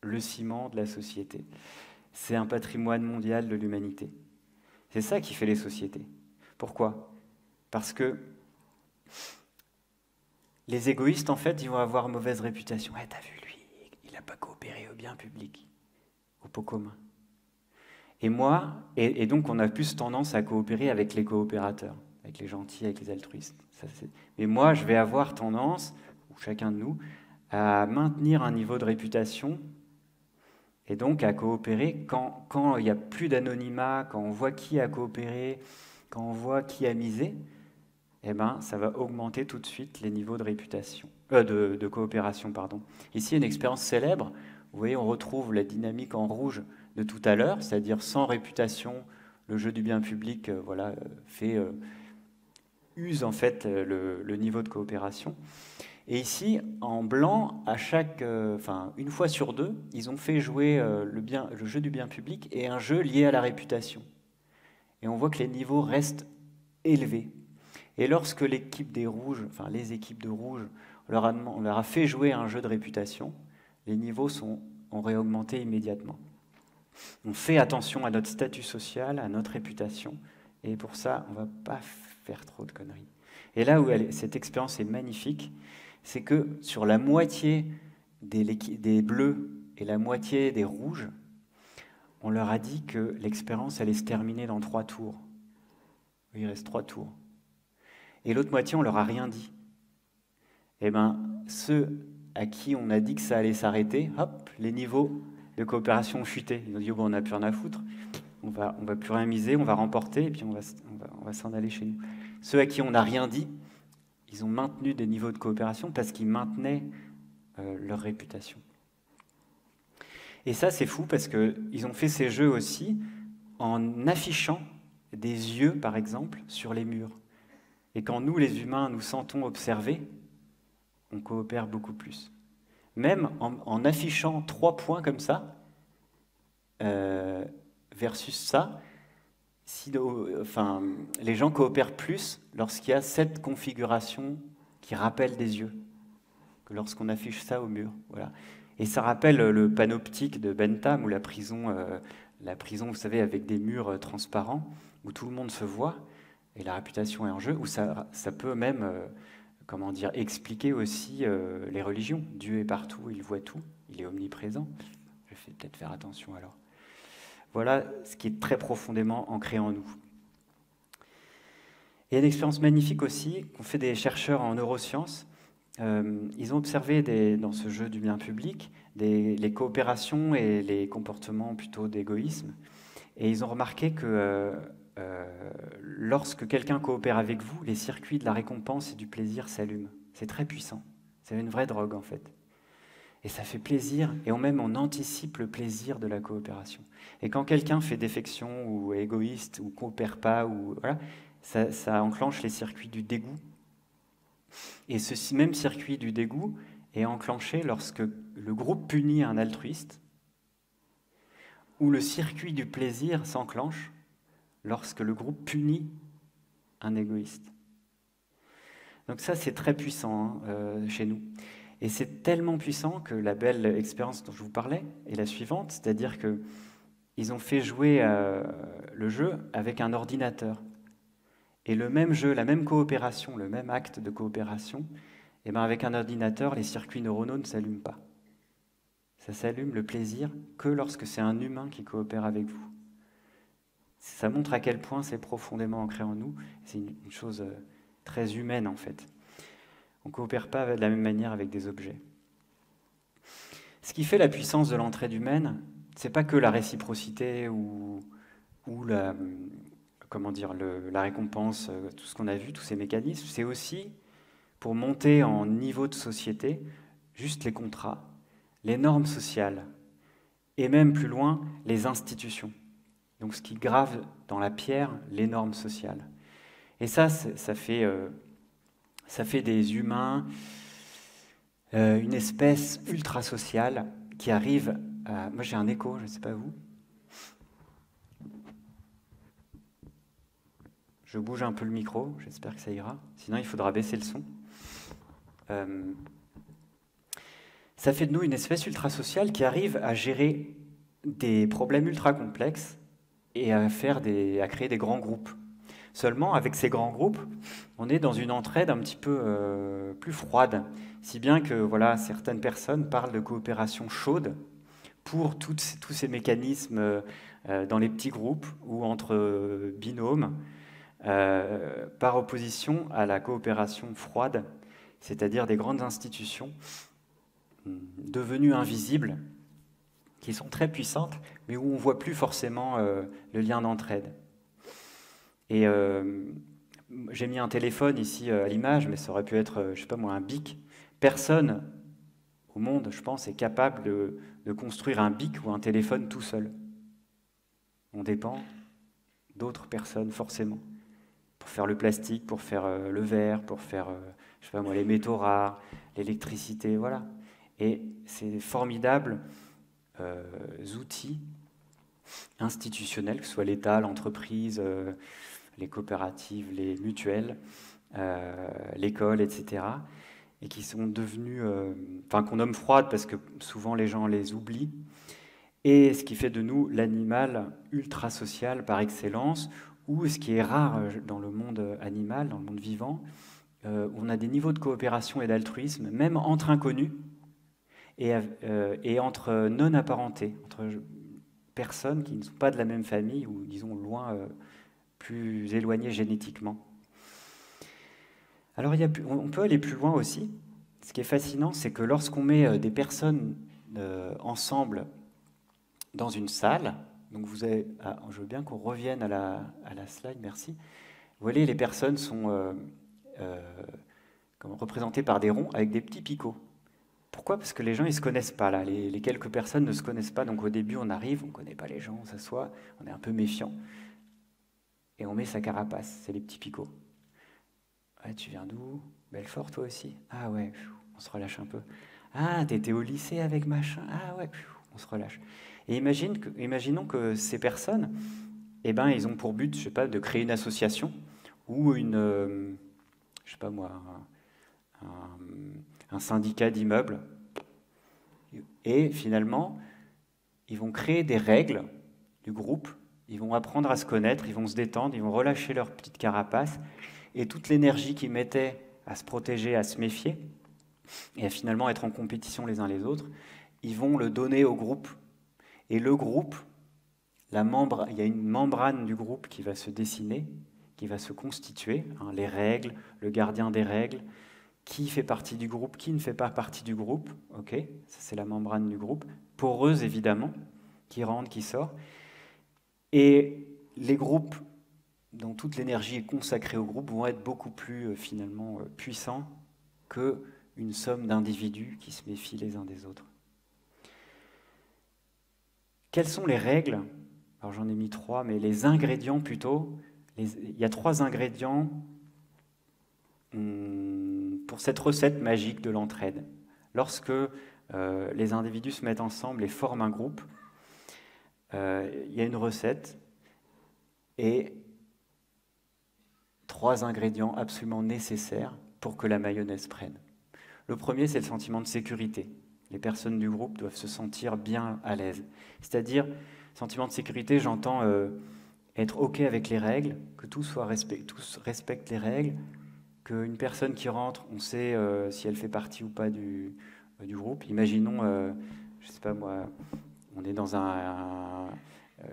le ciment de la société. C'est un patrimoine mondial de l'humanité. C'est ça qui fait les sociétés. Pourquoi? Parce que les égoïstes, en fait, ils vont avoir mauvaise réputation. Ouais, t'as vu, lui, il n'a pas coopéré au bien public, au pot commun. Et donc on a plus tendance à coopérer avec les coopérateurs, avec les gentils, avec les altruistes. Mais moi, je vais avoir tendance, ou chacun de nous, à maintenir un niveau de réputation et donc à coopérer quand il n'y a plus d'anonymat, quand on voit qui a coopéré, quand on voit qui a misé, eh ben, ça va augmenter tout de suite les niveaux de réputation, de coopération. Pardon. Ici, une expérience célèbre. Vous voyez, on retrouve la dynamique en rouge de tout à l'heure, c'est-à-dire sans réputation, le jeu du bien public use en fait le niveau de coopération. Et ici, en blanc, une fois sur deux, ils ont fait jouer le jeu du bien public et un jeu lié à la réputation. Et on voit que les niveaux restent élevés. Et lorsque les équipes de rouge, on leur a fait jouer un jeu de réputation, les niveaux ont réaugmenté immédiatement. On fait attention à notre statut social, à notre réputation, et pour ça, on ne va pas faire trop de conneries. Et là où cette expérience est magnifique, c'est que sur la moitié des bleus et la moitié des rouges, on leur a dit que l'expérience allait se terminer dans 3 tours. Il reste 3 tours. Et l'autre moitié, on leur a rien dit. Eh bien, ceux à qui on a dit que ça allait s'arrêter, hop, les niveaux de coopération ont chuté. Ils ont dit, oh, bon, on n'a plus rien à foutre, on va plus rien miser, on va remporter, et puis on va s'en aller chez nous. Ceux à qui on n'a rien dit, ils ont maintenu des niveaux de coopération parce qu'ils maintenaient leur réputation. Et ça, c'est fou parce qu'ils ont fait ces jeux aussi en affichant des yeux, par exemple, sur les murs. Et quand nous, les humains, nous sentons observés, on coopère beaucoup plus. Même en affichant 3 points comme ça, versus ça, les gens coopèrent plus lorsqu'il y a cette configuration qui rappelle des yeux, que lorsqu'on affiche ça au mur. Voilà. Et ça rappelle le panoptique de Bentham, ou la prison, vous savez, avec des murs transparents, où tout le monde se voit, et la réputation est en jeu, où ça peut même expliquer aussi les religions. Dieu est partout, il voit tout, il est omniprésent. Je vais peut-être faire attention alors. Voilà ce qui est très profondément ancré en nous. Il y a une expérience magnifique aussi qu'ont fait des chercheurs en neurosciences. Ils ont observé dans ce jeu du bien public les coopérations et les comportements plutôt d'égoïsme. Et ils ont remarqué que lorsque quelqu'un coopère avec vous, les circuits de la récompense et du plaisir s'allument. C'est très puissant. C'est une vraie drogue en fait. Et ça fait plaisir, et même on anticipe le plaisir de la coopération. Et quand quelqu'un fait défection ou est égoïste ou coopère pas, voilà, ça enclenche les circuits du dégoût. Et ce même circuit du dégoût est enclenché lorsque le groupe punit un altruiste, ou le circuit du plaisir s'enclenche lorsque le groupe punit un égoïste. Donc ça, c'est très puissant chez nous. Et c'est tellement puissant que la belle expérience dont je vous parlais est la suivante, c'est-à-dire qu'ils ont fait jouer le jeu avec un ordinateur. Et le même jeu, la même coopération, le même acte de coopération, eh bien avec un ordinateur, les circuits neuronaux ne s'allument pas. Ça s'allume le plaisir que lorsque c'est un humain qui coopère avec vous. Ça montre à quel point c'est profondément ancré en nous. C'est une chose très humaine en fait. On ne coopère pas de la même manière avec des objets. Ce qui fait la puissance de l'entraide humaine, ce n'est pas que la réciprocité ou la récompense, tout ce qu'on a vu, tous ces mécanismes, c'est aussi, pour monter en niveau de société, juste les contrats, les normes sociales, et même plus loin, les institutions. Donc ce qui grave dans la pierre les normes sociales. Et ça fait des humains une espèce ultra sociale qui arrive à... Moi j'ai un écho, je ne sais pas vous. Je bouge un peu le micro, j'espère que ça ira. Sinon il faudra baisser le son. Ça fait de nous une espèce ultra sociale qui arrive à gérer des problèmes ultra complexes et à créer des grands groupes. Seulement, avec ces grands groupes, on est dans une entraide un petit peu plus froide, si bien que voilà, certaines personnes parlent de coopération chaude pour tous ces mécanismes dans les petits groupes ou entre binômes, par opposition à la coopération froide, c'est-à-dire des grandes institutions devenues invisibles, qui sont très puissantes, mais où on ne voit plus forcément le lien d'entraide. Et j'ai mis un téléphone ici à l'image, mais ça aurait pu être, je sais pas moi, un bic. Personne au monde, je pense, est capable de construire un bic ou un téléphone tout seul. On dépend d'autres personnes, forcément, pour faire le plastique, pour faire le verre, pour faire, je sais pas moi, les métaux rares, l'électricité, voilà. Et ces formidables outils institutionnels, que ce soit l'État, l'entreprise, les coopératives, les mutuelles, l'école, etc., et qui sont devenus, qu'on nomme froides parce que souvent les gens les oublient, et ce qui fait de nous l'animal ultra social par excellence, ou ce qui est rare dans le monde animal, dans le monde vivant, on a des niveaux de coopération et d'altruisme, même entre inconnus et entre non apparentés, entre personnes qui ne sont pas de la même famille ou, disons, loin, plus éloignées génétiquement. Alors, on peut aller plus loin aussi. Ce qui est fascinant, c'est que lorsqu'on met des personnes ensemble dans une salle, donc je veux bien qu'on revienne à la slide, merci. Vous voyez, les personnes sont représentées par des ronds avec des petits picots. Pourquoi? Parce que les gens, ils ne se connaissent pas, là. Les quelques personnes ne se connaissent pas, donc au début, on arrive, on ne connaît pas les gens, on s'assoit, on est un peu méfiant, et on met sa carapace, c'est les petits picots. Ouais, tu viens d'où? Belfort, toi aussi? Ah ouais, on se relâche un peu. Ah, t'étais au lycée avec machin? Ah ouais, on se relâche. Et imaginons que ces personnes, eh ben, ils ont pour but, je sais pas, de créer une association ou je sais pas moi, un syndicat d'immeubles. Et finalement, ils vont créer des règles du groupe, ils vont apprendre à se connaître, ils vont se détendre, ils vont relâcher leur petite carapace, et toute l'énergie qu'ils mettaient à se protéger, à se méfier, et à finalement être en compétition les uns les autres, ils vont le donner au groupe. Et le groupe, il y a une membrane du groupe qui va se dessiner, qui va se constituer, hein, les règles, le gardien des règles, qui fait partie du groupe, qui ne fait pas partie du groupe, ok, ça c'est la membrane du groupe, poreuse évidemment, qui rentre, qui sort. Et les groupes dont toute l'énergie est consacrée au groupe vont être beaucoup plus finalement puissants qu'une somme d'individus qui se méfient les uns des autres. Quelles sont les règles? Alors j'en ai mis 3, mais les ingrédients plutôt. Il y a 3 ingrédients pour cette recette magique de l'entraide. Lorsque les individus se mettent ensemble et forment un groupe, il y a une recette et 3 ingrédients absolument nécessaires pour que la mayonnaise prenne. Le premier, c'est le sentiment de sécurité. Les personnes du groupe doivent se sentir bien à l'aise. C'est-à-dire, sentiment de sécurité, j'entends être OK avec les règles, que tous respectent les règles, qu'une personne qui rentre, on sait si elle fait partie ou pas du groupe. Imaginons, je ne sais pas moi, on est dans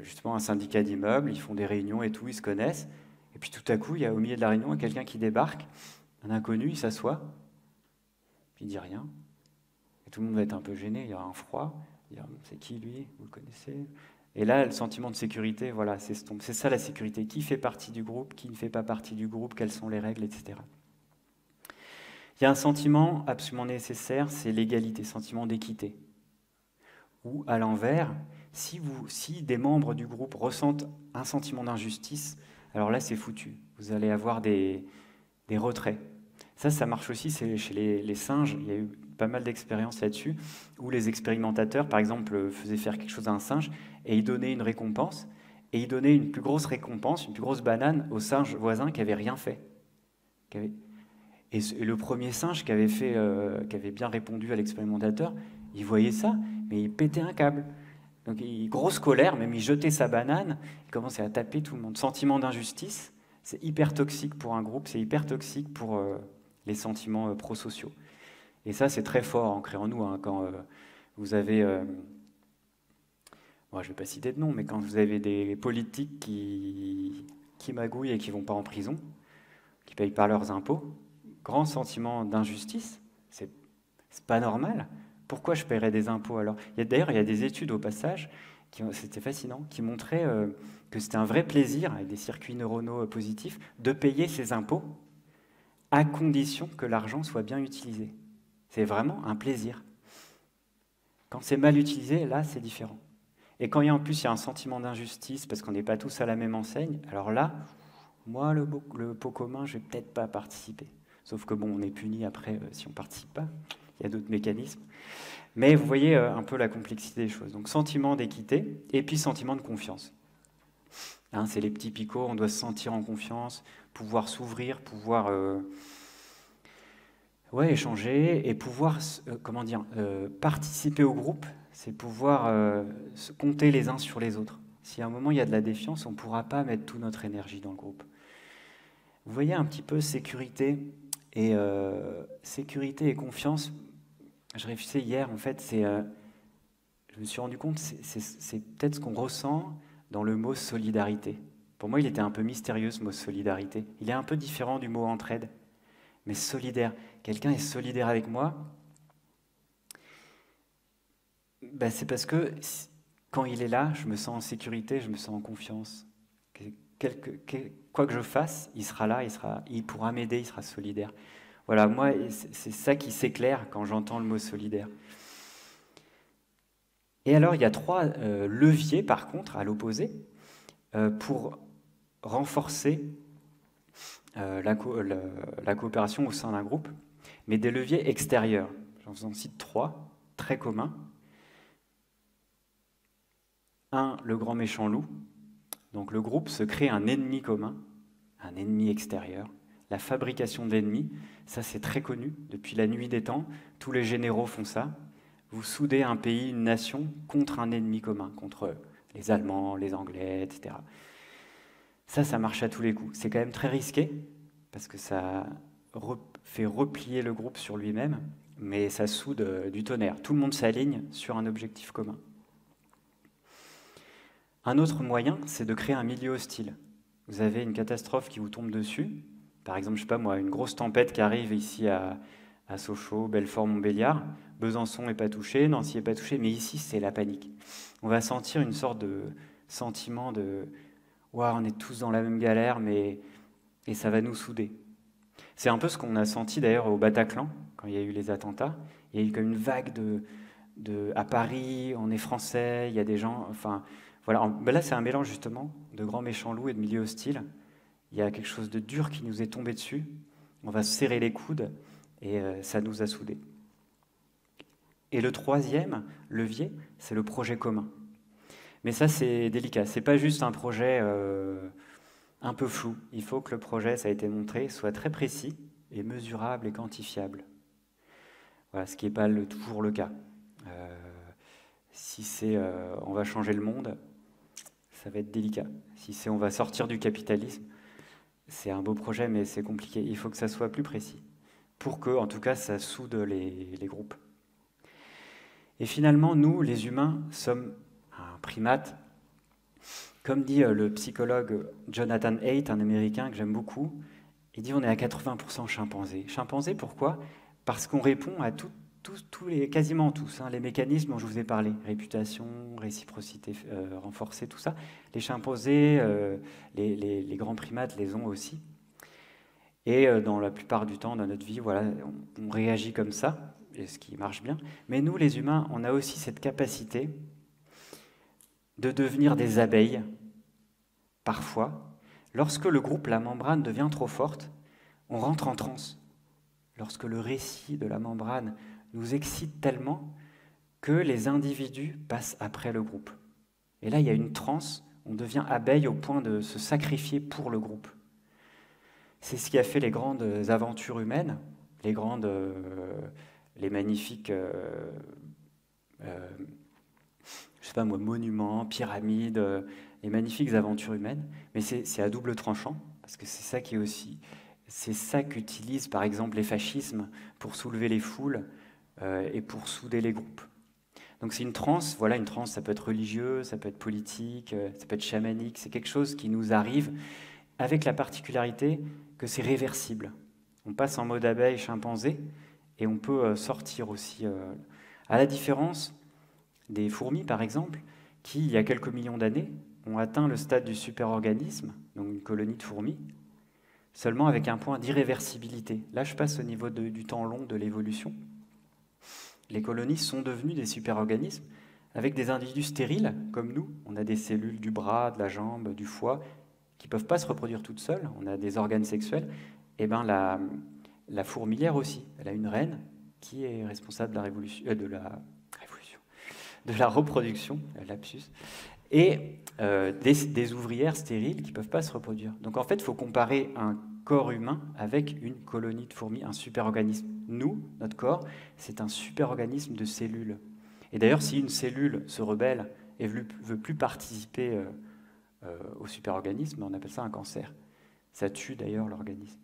justement un syndicat d'immeubles, ils font des réunions et tout, ils se connaissent. Et puis tout à coup, il y a au milieu de la réunion quelqu'un qui débarque, un inconnu, il s'assoit, puis il dit rien. Et tout le monde va être un peu gêné, il y aura un froid. C'est qui lui? Vous le connaissez? Et là, le sentiment de sécurité, voilà, c'est ça la sécurité. Qui fait partie du groupe? Qui ne fait pas partie du groupe? Quelles sont les règles, etc. Il y a un sentiment absolument nécessaire, c'est l'égalité, sentiment d'équité. Ou à l'envers, si des membres du groupe ressentent un sentiment d'injustice, alors là, c'est foutu. Vous allez avoir des retraits. Ça marche aussi chez les singes. Il y a eu pas mal d'expériences là-dessus, où les expérimentateurs, par exemple, faisaient faire quelque chose à un singe, et ils donnaient une récompense, et ils donnaient une plus grosse récompense, une plus grosse banane au singe voisin qui n'avait rien fait. Et le premier singe qui avait bien répondu à l'expérimentateur, il voyait ça, mais il pétait un câble. Donc, grosse colère, même il jetait sa banane, il commençait à taper tout le monde. Sentiment d'injustice, c'est hyper toxique pour un groupe, c'est hyper toxique pour les sentiments prosociaux. Et ça, c'est très fort ancré en nous, hein, quand vous avez... je ne vais pas citer de nom, mais quand vous avez des politiques qui magouillent et qui ne vont pas en prison, qui ne payent pas leurs impôts, grand sentiment d'injustice, c'est pas normal. Pourquoi je paierais des impôts alors? D'ailleurs, il y a des études au passage, c'était fascinant, qui montraient que c'était un vrai plaisir, avec des circuits neuronaux positifs, de payer ses impôts à condition que l'argent soit bien utilisé. C'est vraiment un plaisir. Quand c'est mal utilisé, là, c'est différent. Et quand en plus il y a un sentiment d'injustice, parce qu'on n'est pas tous à la même enseigne, alors là, moi, le pot commun, je ne vais peut-être pas participer. Sauf que bon, on est puni après si on ne participe pas. Il y a d'autres mécanismes. Mais vous voyez un peu la complexité des choses. Donc sentiment d'équité et puis sentiment de confiance. Hein, c'est les petits picots, on doit se sentir en confiance, pouvoir s'ouvrir, pouvoir échanger et pouvoir participer au groupe, c'est pouvoir compter les uns sur les autres. Si à un moment il y a de la défiance, on ne pourra pas mettre toute notre énergie dans le groupe. Vous voyez un petit peu sécurité et confiance. Je réfléchissais hier, en fait, je me suis rendu compte, c'est peut-être ce qu'on ressent dans le mot solidarité. Pour moi, il était un peu mystérieux, ce mot solidarité. Il est un peu différent du mot entraide, mais solidaire. Quelqu'un est solidaire avec moi, ben, c'est parce que quand il est là, je me sens en sécurité, je me sens en confiance. Quoi que je fasse, il sera là, il pourra m'aider, il sera solidaire. Voilà, moi, c'est ça qui s'éclaire quand j'entends le mot solidaire. Et alors, il y a 3 leviers, par contre, à l'opposé, pour renforcer la coopération au sein d'un groupe, mais des leviers extérieurs. J'en vous en cite 3, très communs. 1, le grand méchant loup. Donc le groupe se crée un ennemi commun, un ennemi extérieur. La fabrication d'ennemis, ça c'est très connu depuis la nuit des temps. Tous les généraux font ça. Vous soudez un pays, une nation contre un ennemi commun, contre les Allemands, les Anglais, etc. Ça marche à tous les coups. C'est quand même très risqué, parce que ça fait replier le groupe sur lui-même, mais ça soude du tonnerre. Tout le monde s'aligne sur un objectif commun. Un autre moyen, c'est de créer un milieu hostile. Vous avez une catastrophe qui vous tombe dessus, par exemple, je sais pas moi, une grosse tempête qui arrive ici à Sochaux, Belfort, Montbéliard. Besançon n'est pas touché, Nancy n'est pas touché, mais ici, c'est la panique. On va sentir une sorte de sentiment de « Waouh, on est tous dans la même galère, et ça va nous souder ». C'est un peu ce qu'on a senti d'ailleurs au Bataclan, quand il y a eu les attentats. Il y a eu comme une vague à Paris, on est français, il y a des gens... Enfin, voilà. Ben là, c'est un mélange justement de grands méchants loups et de milieu hostile. Il y a quelque chose de dur qui nous est tombé dessus. On va se serrer les coudes et ça nous a soudés. Et le 3e levier, c'est le projet commun. Mais ça, c'est délicat. C'est pas juste un projet un peu flou. Il faut que le projet, ça a été montré, soit très précis et mesurable et quantifiable. Voilà, ce qui n'est pas toujours le cas. Si c'est on va changer le monde, ça va être délicat. Si c'est on va sortir du capitalisme, c'est un beau projet, mais c'est compliqué. Il faut que ça soit plus précis, pour que, en tout cas, ça soude les groupes. Et finalement, nous, les humains, sommes un primate. Comme dit le psychologue Jonathan Haidt, un Américain que j'aime beaucoup, il dit on est à 80% chimpanzés. Chimpanzés, pourquoi? Parce qu'on répond à quasiment tous, les mécanismes dont je vous ai parlé, réputation, réciprocité renforcée, tout ça. Les chimpanzés, les grands primates les ont aussi. Et dans la plupart du temps, dans notre vie, voilà, on réagit comme ça, et ce qui marche bien. Mais nous, les humains, on a aussi cette capacité de devenir des abeilles, parfois. Lorsque le groupe, la membrane, devient trop forte, on rentre en transe. Lorsque le récit de la membrane nous excite tellement que les individus passent après le groupe. Et là, il y a une transe, on devient abeille au point de se sacrifier pour le groupe. C'est ce qui a fait les grandes aventures humaines, les magnifiques je sais pas moi, monuments, pyramides, les magnifiques aventures humaines, mais c'est à double tranchant, parce que c'est ça qu'utilisent par exemple les fascismes pour soulever les foules et pour souder les groupes. Donc c'est une transe, voilà, une transe, ça peut être religieux, ça peut être politique, ça peut être chamanique, c'est quelque chose qui nous arrive avec la particularité que c'est réversible. On passe en mode abeille chimpanzé et on peut sortir aussi, à la différence des fourmis par exemple, qui il y a quelques millions d'années ont atteint le stade du superorganisme, donc une colonie de fourmis, seulement avec un point d'irréversibilité. Là je passe au niveau du temps long de l'évolution. Les colonies sont devenues des superorganismes avec des individus stériles comme nous. On a des cellules du bras, de la jambe, du foie qui ne peuvent pas se reproduire toutes seules. On a des organes sexuels. Et ben la fourmilière aussi. Elle a une reine qui est responsable de la reproduction, lapsus, et des ouvrières stériles qui ne peuvent pas se reproduire. Donc en fait, il faut comparer un corps humain avec une colonie de fourmis, un superorganisme. Nous, notre corps, c'est un superorganisme de cellules. Et d'ailleurs, si une cellule se rebelle et veut plus participer au superorganisme, on appelle ça un cancer. Ça tue d'ailleurs l'organisme.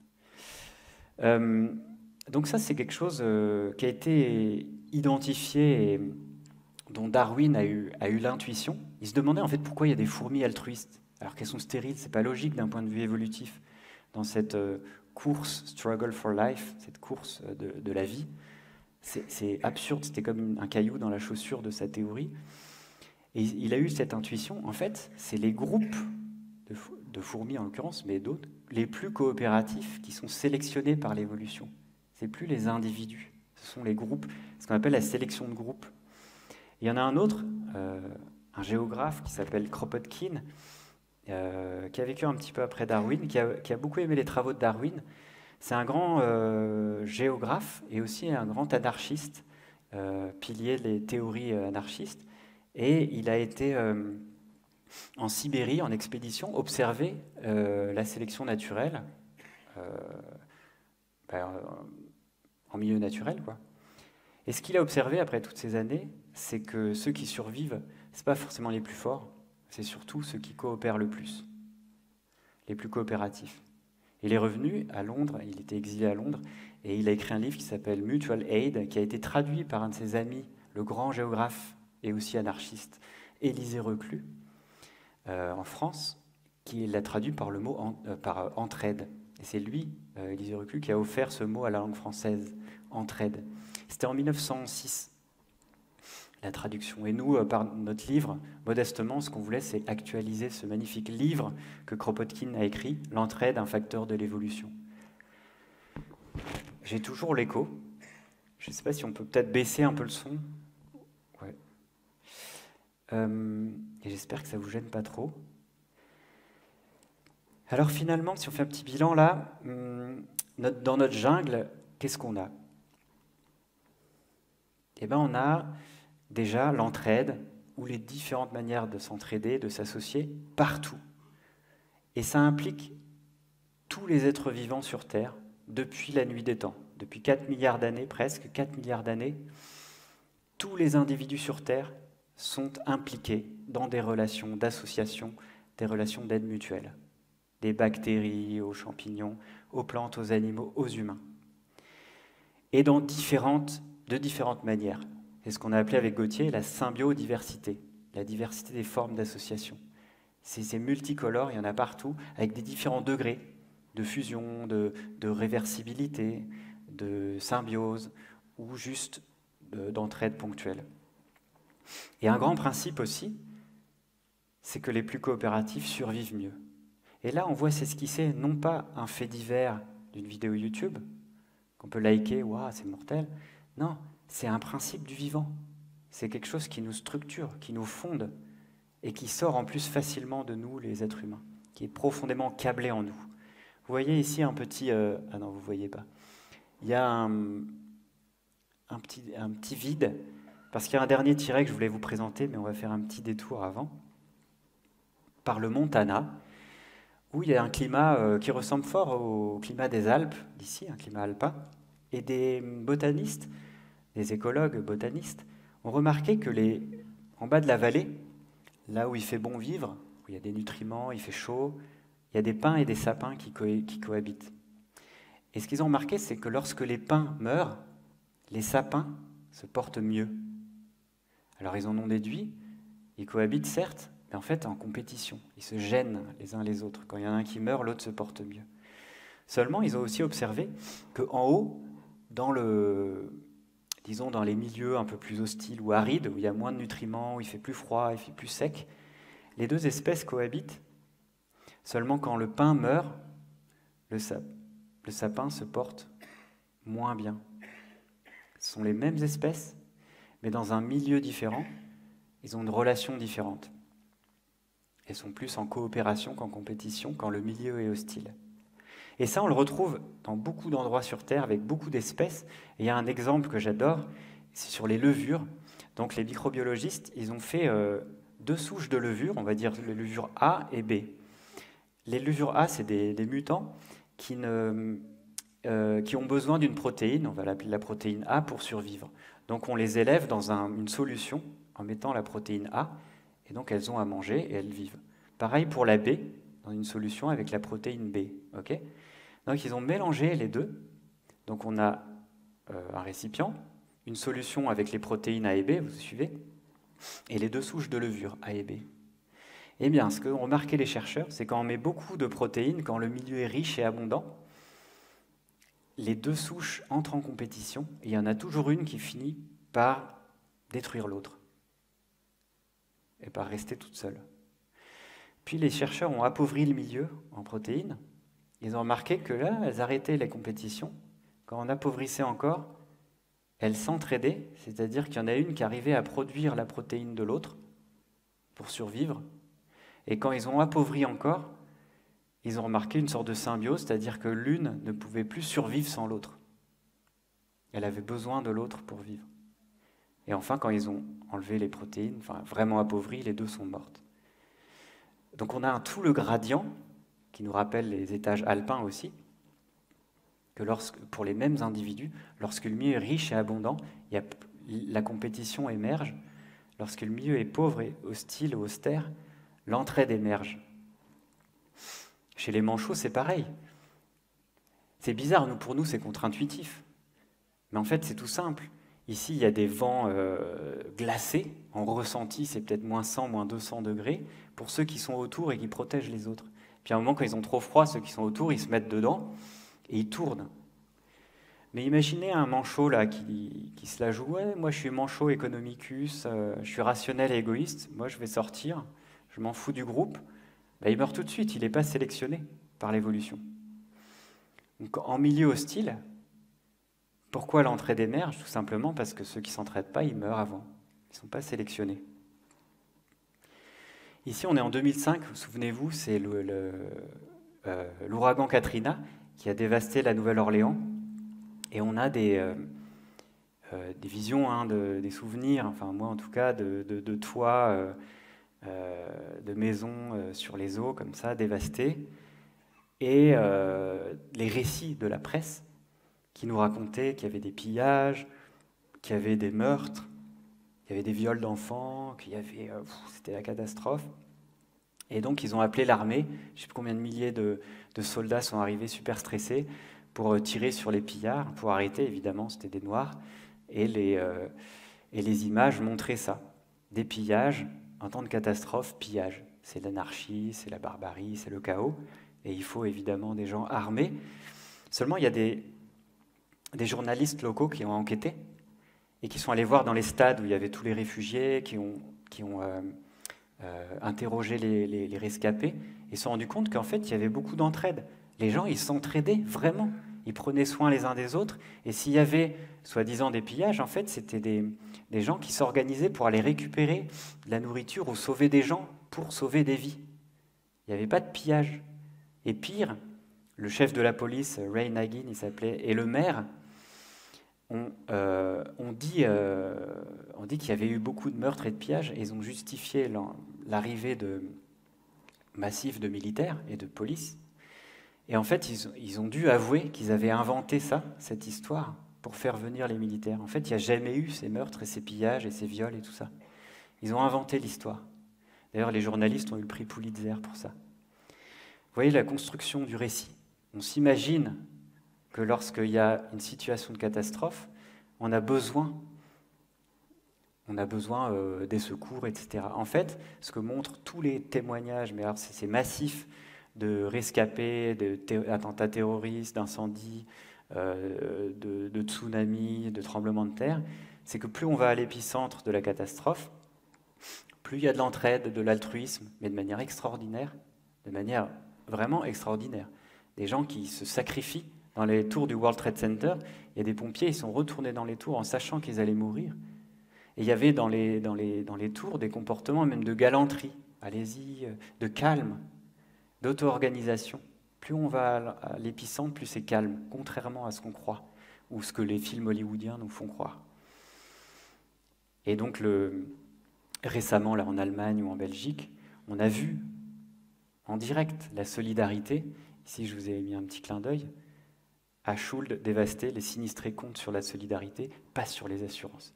Donc ça, c'est quelque chose qui a été identifié et dont Darwin a eu l'intuition. Il se demandait en fait pourquoi il y a des fourmis altruistes, alors qu'elles sont stériles. C'est pas logique d'un point de vue évolutif. Dans cette course, struggle for life, cette course de la vie, c'est absurde, c'était comme un caillou dans la chaussure de sa théorie. Et il a eu cette intuition, en fait, c'est les groupes de fourmis en l'occurrence, mais d'autres, les plus coopératifs qui sont sélectionnés par l'évolution. C'est plus les individus, ce sont les groupes, ce qu'on appelle la sélection de groupe. Il y en a un autre, un géographe qui s'appelle Kropotkin, qui a vécu un petit peu après Darwin, qui a beaucoup aimé les travaux de Darwin. C'est un grand géographe et aussi un grand anarchiste, pilier des théories anarchistes. Et il a été en Sibérie, en expédition, observer la sélection naturelle en milieu naturel, quoi. Et ce qu'il a observé après toutes ces années, c'est que ceux qui survivent, ce n'est pas forcément les plus forts, c'est surtout ceux qui coopèrent le plus, les plus coopératifs. Il est revenu à Londres, il était exilé à Londres, et il a écrit un livre qui s'appelle Mutual Aid, qui a été traduit par un de ses amis, le grand géographe et aussi anarchiste, Élisée Reclus, en France, qui l'a traduit par le mot par entraide. Et c'est lui, Élisée Reclus, qui a offert ce mot à la langue française, entraide. C'était en 1906. La traduction. Et nous, par notre livre, modestement, ce qu'on voulait, c'est actualiser ce magnifique livre que Kropotkin a écrit, L'entraide, un facteur de l'évolution. J'ai toujours l'écho. Je ne sais pas si on peut peut-être baisser un peu le son. Ouais. Et j'espère que ça ne vous gêne pas trop. Alors finalement, si on fait un petit bilan là, dans notre jungle, qu'est-ce qu'on a? Eh bien, on a déjà l'entraide, ou les différentes manières de s'entraider, de s'associer, partout. Et ça implique tous les êtres vivants sur Terre, depuis la nuit des temps, depuis 4 milliards d'années, presque 4 milliards d'années. Tous les individus sur Terre sont impliqués dans des relations d'association, des relations d'aide mutuelle. Des bactéries aux champignons, aux plantes, aux animaux, aux humains. Et de différentes manières. C'est ce qu'on a appelé avec Gauthier la symbiodiversité, la diversité des formes d'association. C'est multicolore, il y en a partout, avec des différents degrés de fusion, de réversibilité, de symbiose, ou juste d'entraide ponctuelle. Et un grand principe aussi, c'est que les plus coopératifs survivent mieux. Et là, on voit s'esquisser non pas un fait divers d'une vidéo YouTube, qu'on peut liker, waouh, c'est mortel. Non, c'est un principe du vivant. C'est quelque chose qui nous structure, qui nous fonde, et qui sort en plus facilement de nous, les êtres humains, qui est profondément câblé en nous. Vous voyez ici un petit... ah non, vous ne voyez pas. Il y a un petit vide, parce qu'il y a un dernier tiret que je voulais vous présenter, mais on va faire un petit détour avant, par le Montana, où il y a un climat qui ressemble fort au climat des Alpes, d'ici, un climat alpin, et des botanistes, des écologues botanistes, ont remarqué que en bas de la vallée, là où il fait bon vivre, où il y a des nutriments, il fait chaud, il y a des pins et des sapins qui cohabitent. Et ce qu'ils ont remarqué, c'est que lorsque les pins meurent, les sapins se portent mieux. Alors ils en ont déduit, ils cohabitent certes, mais en fait en compétition. Ils se gênent les uns les autres. Quand il y en a un qui meurt, l'autre se porte mieux. Seulement, ils ont aussi observé qu'en haut, dans les milieux un peu plus hostiles ou arides, où il y a moins de nutriments, où il fait plus froid, il fait plus sec, les deux espèces cohabitent. Seulement quand le pin meurt, le sapin se porte moins bien. Ce sont les mêmes espèces, mais dans un milieu différent, ils ont une relation différente. Elles sont plus en coopération qu'en compétition quand le milieu est hostile. Et ça, on le retrouve dans beaucoup d'endroits sur Terre, avec beaucoup d'espèces. Et il y a un exemple que j'adore, c'est sur les levures. Donc les microbiologistes, ils ont fait 2 souches de levures, on va dire les levures A et B. Les levures A, c'est des mutants qui ont besoin d'une protéine, on va l'appeler la protéine A, pour survivre. Donc on les élève dans une solution en mettant la protéine A, Et donc elles ont à manger et elles vivent. Pareil pour la B, dans une solution avec la protéine B. Okay, donc ils ont mélangé les deux. Donc on a un récipient, une solution avec les protéines A et B, vous suivez, et les 2 souches de levure, A et B. Eh bien, ce qu'ont remarqué les chercheurs, c'est quand on met beaucoup de protéines, quand le milieu est riche et abondant, les 2 souches entrent en compétition, et il y en a toujours une qui finit par détruire l'autre, et par rester toute seule. Puis les chercheurs ont appauvri le milieu en protéines. Ils ont remarqué que là, elles arrêtaient les compétitions. Quand on appauvrissait encore, elles s'entraidaient, c'est-à-dire qu'il y en a une qui arrivait à produire la protéine de l'autre pour survivre. Et quand ils ont appauvri encore, ils ont remarqué une sorte de symbiose, c'est-à-dire que l'une ne pouvait plus survivre sans l'autre. Elle avait besoin de l'autre pour vivre. Et enfin, quand ils ont enlevé les protéines, enfin vraiment appauvri, les 2 sont mortes. Donc on a tout le gradient, qui nous rappelle les étages alpins aussi, que pour les mêmes individus, lorsque le milieu est riche et abondant, la compétition émerge. Lorsque le milieu est pauvre et hostile ou austère, l'entraide émerge. Chez les manchots, c'est pareil. C'est bizarre, pour nous, c'est contre-intuitif. Mais en fait, c'est tout simple. Ici, il y a des vents glacés. En ressenti, c'est peut-être moins 100, moins 200 degrés pour ceux qui sont autour et qui protègent les autres. Puis à un moment, quand ils ont trop froid, ceux qui sont autour, ils se mettent dedans et ils tournent. Mais imaginez un manchot là qui se la joue. Ouais, moi je suis manchot economicus, je suis rationnel et égoïste. Moi je vais sortir, je m'en fous du groupe. Ben, il meurt tout de suite, il n'est pas sélectionné par l'évolution. Donc en milieu hostile, pourquoi l'entraide émerge? Tout simplement parce que ceux qui ne s'entraident pas, ils meurent avant. Ils ne sont pas sélectionnés. Ici, on est en 2005, vous souvenez-vous, c'est l'ouragan Katrina qui a dévasté la Nouvelle-Orléans. Et on a des visions, des souvenirs, enfin moi en tout cas, de toits, de maisons sur les eaux, comme ça, dévastées. Et les récits de la presse qui nous racontaient qu'il y avait des pillages, qu'il y avait des meurtres, qu'il y avait des viols d'enfants, c'était la catastrophe. Et donc ils ont appelé l'armée, je ne sais plus combien de milliers de soldats sont arrivés super stressés pour tirer sur les pillards, pour arrêter, évidemment, c'était des Noirs. Et les images montraient ça. Des pillages, en temps de catastrophe, pillage. C'est l'anarchie, c'est la barbarie, c'est le chaos. Et il faut évidemment des gens armés. Seulement, il y a des journalistes locaux qui ont enquêté et qui sont allés voir dans les stades où il y avait tous les réfugiés, qui ont interrogé les rescapés, et se sont rendus compte qu'en fait, il y avait beaucoup d'entraide. Les gens, ils s'entraidaient vraiment. Ils prenaient soin les uns des autres. Et s'il y avait, soi-disant, des pillages, en fait, c'était des gens qui s'organisaient pour aller récupérer de la nourriture ou sauver des gens pour sauver des vies. Il n'y avait pas de pillage. Et pire, le chef de la police, Ray Nagin, il s'appelait, et le maire, on dit qu'il y avait eu beaucoup de meurtres et de pillages, et ils ont justifié l'arrivée massive de militaires et de police. Et en fait, ils ont dû avouer qu'ils avaient inventé cette histoire, pour faire venir les militaires. En fait, il n'y a jamais eu ces meurtres et ces pillages et ces viols et tout ça. Ils ont inventé l'histoire. D'ailleurs, les journalistes ont eu le prix Pulitzer pour ça. Vous voyez la construction du récit. On s'imagine que lorsqu'il y a une situation de catastrophe, on a besoin des secours, etc. En fait, ce que montrent tous les témoignages, mais alors c'est massif, de rescapés, d'attentats terroristes, d'incendies, de tsunamis, de tremblements de terre, c'est que plus on va à l'épicentre de la catastrophe, plus il y a de l'entraide, de l'altruisme, mais de manière extraordinaire, de manière vraiment extraordinaire. Des gens qui se sacrifient dans les tours du World Trade Center. Il y a des pompiers, ils sont retournés dans les tours en sachant qu'ils allaient mourir. Et il y avait dans les tours des comportements même de galanterie, allez-y, de calme, d'auto-organisation. Plus on va à l'épicentre, plus c'est calme, contrairement à ce qu'on croit, ou ce que les films hollywoodiens nous font croire. Et donc, récemment, là, en Allemagne ou en Belgique, on a vu en direct la solidarité. Ici, je vous ai mis un petit clin d'œil. À Schuld, dévasté, les sinistrés comptent sur la solidarité, pas sur les assurances.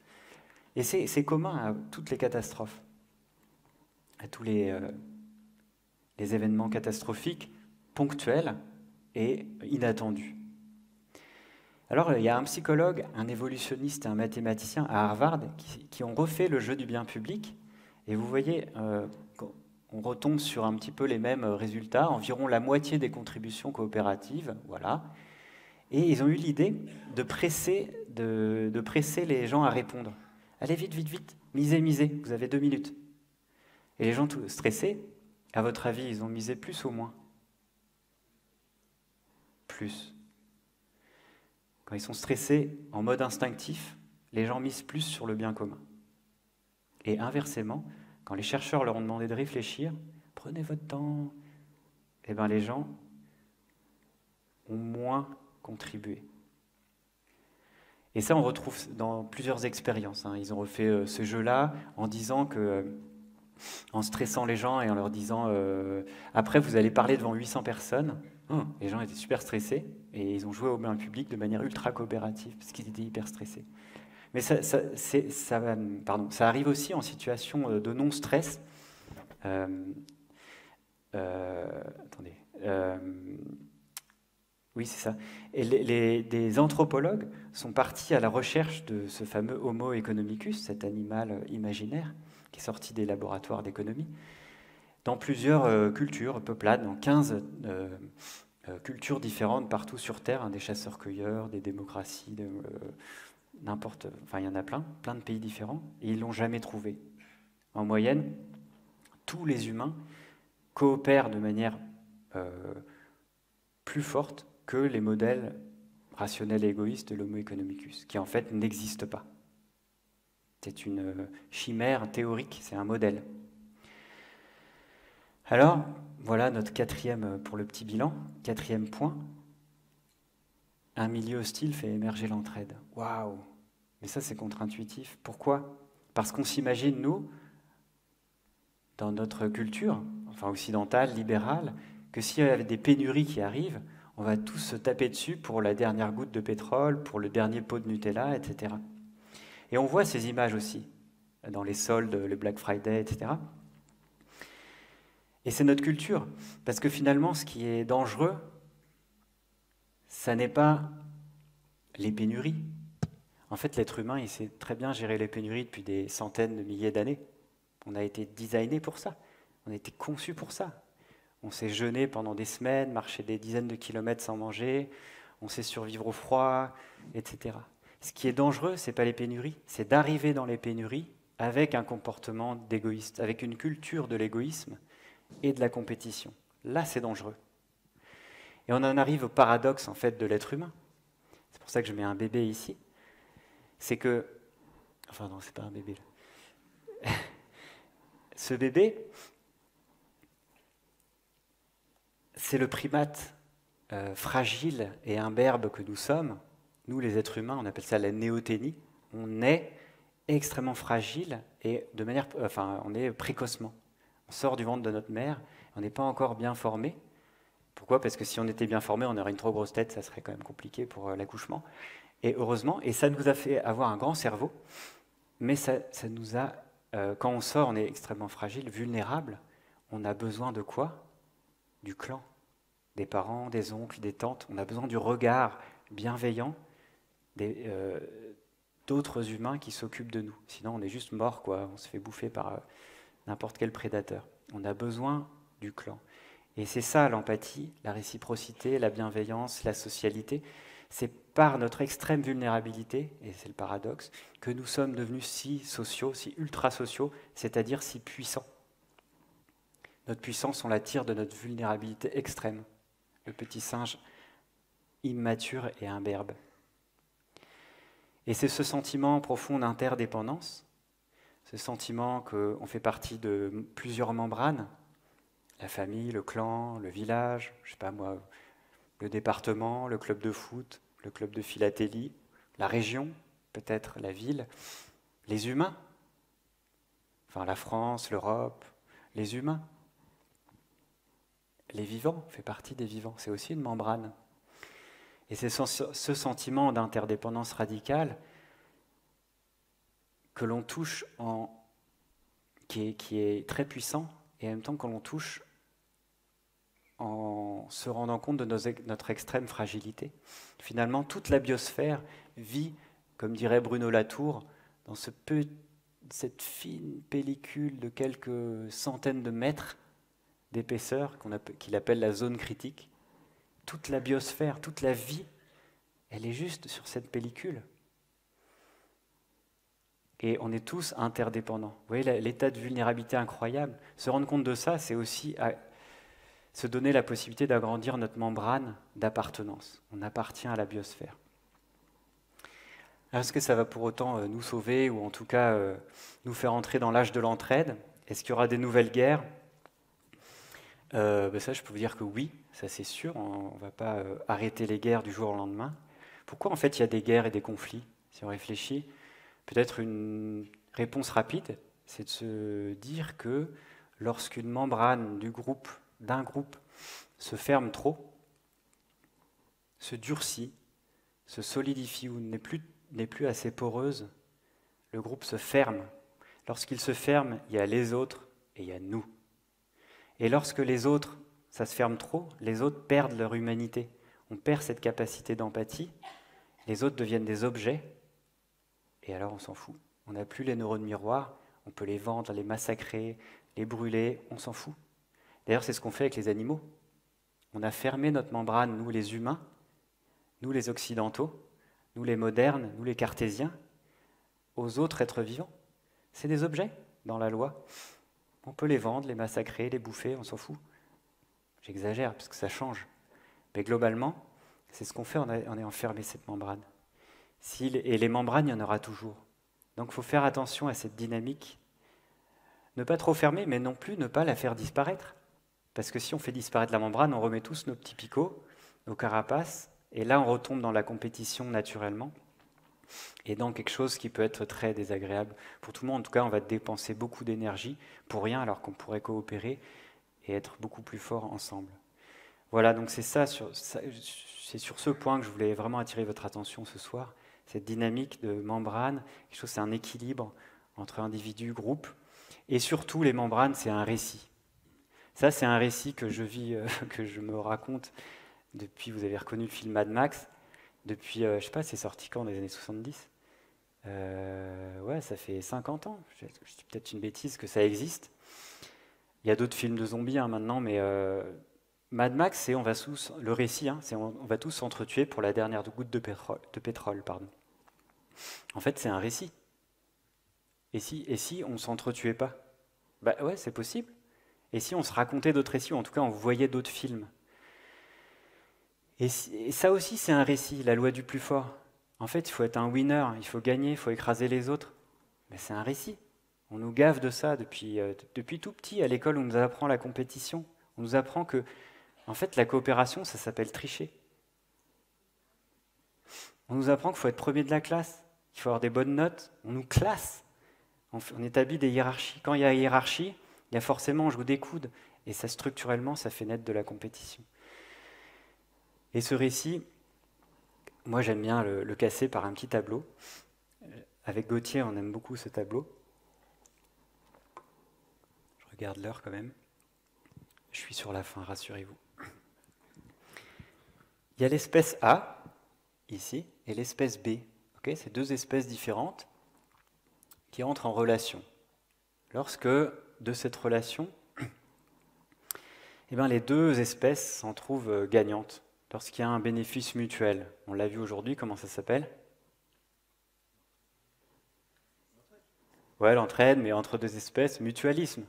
Et c'est commun à toutes les catastrophes. à tous les événements catastrophiques, ponctuels et inattendus. Alors, il y a un psychologue, un évolutionniste et un mathématicien à Harvard qui ont refait le jeu du bien public. Et vous voyez, on retombe sur un petit peu les mêmes résultats, environ la moitié des contributions coopératives, voilà. Et ils ont eu l'idée de presser les gens à répondre. Allez vite, vite, vite, misez, misez, vous avez 2 minutes. Et les gens stressés, à votre avis, ils ont misé plus ou moins? Plus. Quand ils sont stressés en mode instinctif, les gens misent plus sur le bien commun. Et inversement, quand les chercheurs leur ont demandé de réfléchir, prenez votre temps, eh bien les gens ont moins contribué. Et ça, on retrouve dans plusieurs expériences. Ils ont refait ce jeu-là en disant que, en stressant les gens et en leur disant après vous allez parler devant 800 personnes. Les gens étaient super stressés et ils ont joué au bien public de manière ultra coopérative parce qu'ils étaient hyper stressés. Mais ça arrive aussi en situation de non-stress. Attendez. Oui, c'est ça. Et des anthropologues sont partis à la recherche de ce fameux Homo economicus, cet animal imaginaire qui est sorti des laboratoires d'économie, dans plusieurs cultures, peuplades, dans 15 cultures différentes partout sur Terre, des chasseurs-cueilleurs, des démocraties, n'importe, enfin il y en a plein de pays différents, et ils ne l'ont jamais trouvé. En moyenne, tous les humains coopèrent de manière plus forte que les modèles rationnels et égoïstes de l'Homo economicus, qui en fait n'existent pas. C'est une chimère théorique, c'est un modèle. Alors, voilà notre quatrième pour le petit bilan, quatrième point. Un milieu hostile fait émerger l'entraide. Waouh! Mais ça, c'est contre-intuitif. Pourquoi? Parce qu'on s'imagine, nous, dans notre culture, enfin occidentale, libérale, que s'il y avait des pénuries qui arrivent, on va tous se taper dessus pour la dernière goutte de pétrole, pour le dernier pot de Nutella, etc. Et on voit ces images aussi, dans les soldes, le Black Friday, etc. Et c'est notre culture, parce que finalement, ce qui est dangereux, ça n'est pas les pénuries. En fait, l'être humain, il sait très bien gérer les pénuries depuis des centaines de milliers d'années. On a été designé pour ça, on a été conçu pour ça. On sait jeûner pendant des semaines, marcher des dizaines de kilomètres sans manger, on sait survivre au froid, etc. Ce qui est dangereux, ce n'est pas les pénuries, c'est d'arriver dans les pénuries avec un comportement d'égoïste, avec une culture de l'égoïsme et de la compétition. Là, c'est dangereux. Et on en arrive au paradoxe en fait de l'être humain. C'est pour ça que je mets un bébé ici. C'est que... Enfin non, c'est pas un bébé là. Ce bébé, c'est le primate fragile et imberbe que nous sommes. Nous, les êtres humains, on appelle ça la néothénie. On est extrêmement fragile et on est précocement. On sort du ventre de notre mère, on n'est pas encore bien formé. Pourquoi? Parce que si on était bien formé, on aurait une trop grosse tête, ça serait quand même compliqué pour l'accouchement. Et heureusement, et ça nous a fait avoir un grand cerveau, mais ça nous a, quand on sort, on est extrêmement fragile, vulnérable. On a besoin de quoi? Du clan, des parents, des oncles, des tantes. On a besoin du regard bienveillant d'autres humains qui s'occupent de nous. Sinon, on est juste mort, quoi. On se fait bouffer par n'importe quel prédateur. On a besoin du clan. Et c'est ça l'empathie, la réciprocité, la bienveillance, la socialité. C'est par notre extrême vulnérabilité, et c'est le paradoxe, que nous sommes devenus si sociaux, si ultra-sociaux, c'est-à-dire si puissants. Notre puissance, on la tire de notre vulnérabilité extrême. Le petit singe immature et imberbe. Et c'est ce sentiment profond d'interdépendance, ce sentiment qu'on fait partie de plusieurs membranes, la famille, le clan, le village, je sais pas moi, le département, le club de foot, le club de philatélie, la région, peut-être la ville, les humains, enfin la France, l'Europe, les humains. Les vivants, fait partie des vivants, c'est aussi une membrane. Et c'est ce sentiment d'interdépendance radicale que l'on touche en qui est très puissant, et en même temps, quand on touche, en se rendant compte de notre extrême fragilité. Finalement, toute la biosphère vit, comme dirait Bruno Latour, dans cette fine pellicule de quelques centaines de mètres d'épaisseur qu'il appelle la zone critique. Toute la biosphère, toute la vie, elle est juste sur cette pellicule. Et on est tous interdépendants. Vous voyez l'état de vulnérabilité incroyable. Se rendre compte de ça, c'est aussi se donner la possibilité d'agrandir notre membrane d'appartenance. On appartient à la biosphère. Alors, est-ce que ça va pour autant nous sauver, ou en tout cas nous faire entrer dans l'âge de l'entraide? Est-ce qu'il y aura des nouvelles guerres? Ça, je peux vous dire que oui, ça c'est sûr. On ne va pas arrêter les guerres du jour au lendemain. Pourquoi en fait il y a des guerres et des conflits? Si on réfléchit, peut-être une réponse rapide, c'est de se dire que lorsqu'une membrane d'un groupe se ferme trop, se durcit, se solidifie ou n'est plus assez poreuse, le groupe se ferme. Lorsqu'il se ferme, il y a les autres et il y a nous. Et lorsque les autres, ça se ferme trop, les autres perdent leur humanité. On perd cette capacité d'empathie, les autres deviennent des objets, et alors on s'en fout. On n'a plus les neurones miroirs, on peut les vendre, les massacrer, les brûler, on s'en fout. D'ailleurs, c'est ce qu'on fait avec les animaux. On a fermé notre membrane, nous les humains, nous les occidentaux, nous les modernes, nous les cartésiens, aux autres êtres vivants. C'est des objets dans la loi. On peut les vendre, les massacrer, les bouffer, on s'en fout. J'exagère parce que ça change. Mais globalement, c'est ce qu'on fait en ayant fermé cette membrane. Et les membranes, il y en aura toujours. Donc il faut faire attention à cette dynamique. Ne pas trop fermer, mais non plus ne pas la faire disparaître. Parce que si on fait disparaître la membrane, on remet tous nos petits picots, nos carapaces, et là on retombe dans la compétition naturellement, et dans quelque chose qui peut être très désagréable pour tout le monde. En tout cas, on va dépenser beaucoup d'énergie pour rien, alors qu'on pourrait coopérer et être beaucoup plus forts ensemble. Voilà, donc c'est sur ce point que je voulais vraiment attirer votre attention ce soir, cette dynamique de membrane, quelque chose, c'est un équilibre entre individus, groupes, et surtout les membranes, c'est un récit. Ça, c'est un récit que je vis, que je me raconte depuis, vous avez reconnu le film Mad Max, depuis, je sais pas, c'est sorti quand, dans les années 70 ? Ouais, ça fait 50 ans, je dis peut-être une bêtise que ça existe. Il y a d'autres films de zombies maintenant, mais Mad Max, c'est le récit, c'est on va tous s'entretuer pour la dernière goutte de pétrole. En fait, c'est un récit. Et si on ne s'entretuait pas? Bah ouais, c'est possible. Et si on se racontait d'autres récits, ou en tout cas on voyait d'autres films? Et ça aussi, c'est un récit, la loi du plus fort. En fait, il faut être un winner, il faut gagner, il faut écraser les autres. Mais c'est un récit. On nous gave de ça depuis tout petit. À l'école, on nous apprend la compétition. On nous apprend que, en fait, la coopération, ça s'appelle tricher. On nous apprend qu'il faut être premier de la classe, qu'il faut avoir des bonnes notes. On nous classe. On établit des hiérarchies. Quand il y a hiérarchie, il y a forcément on joue des coudes. Et ça, structurellement, ça fait naître de la compétition. Et ce récit, moi j'aime bien le casser par un petit tableau. Avec Gauthier, on aime beaucoup ce tableau. Je regarde l'heure quand même. Je suis sur la fin, rassurez-vous. Il y a l'espèce A, ici, et l'espèce B. Okay, c'est deux espèces différentes qui entrent en relation. Lorsque, de cette relation, les deux espèces s'en trouvent gagnantes. Lorsqu'il y a un bénéfice mutuel. On l'a vu aujourd'hui, comment ça s'appelle? Ouais, l'entraide, mais entre deux espèces, mutualisme.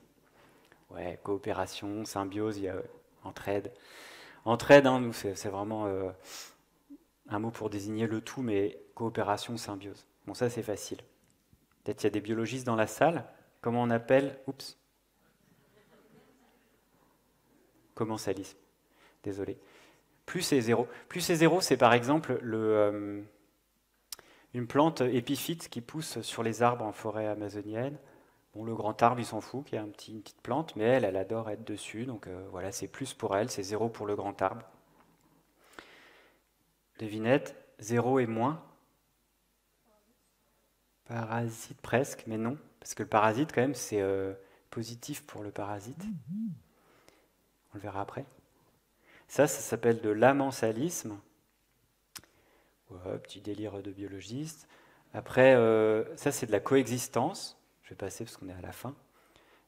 Ouais, coopération, symbiose, il y a entraide. Entraide, nous, c'est vraiment un mot pour désigner le tout, mais coopération, symbiose. Bon, ça, c'est facile. Peut-être qu'il y a des biologistes dans la salle. Comment on appelle... Oups. Commensalisme. Désolé. Plus et zéro. Plus et zéro, c'est par exemple une plante épiphyte qui pousse sur les arbres en forêt amazonienne. Bon, le grand arbre, il s'en fout qu'il y a une petite plante, mais elle adore être dessus. Donc voilà, c'est plus pour elle, c'est zéro pour le grand arbre. Devinette, zéro et moins. Parasite presque, mais non. Parce que le parasite, quand même, c'est positif pour le parasite. On le verra après. Ça s'appelle de l'amensalisme. Ouais, petit délire de biologiste. Après, ça c'est de la coexistence. Je vais passer parce qu'on est à la fin.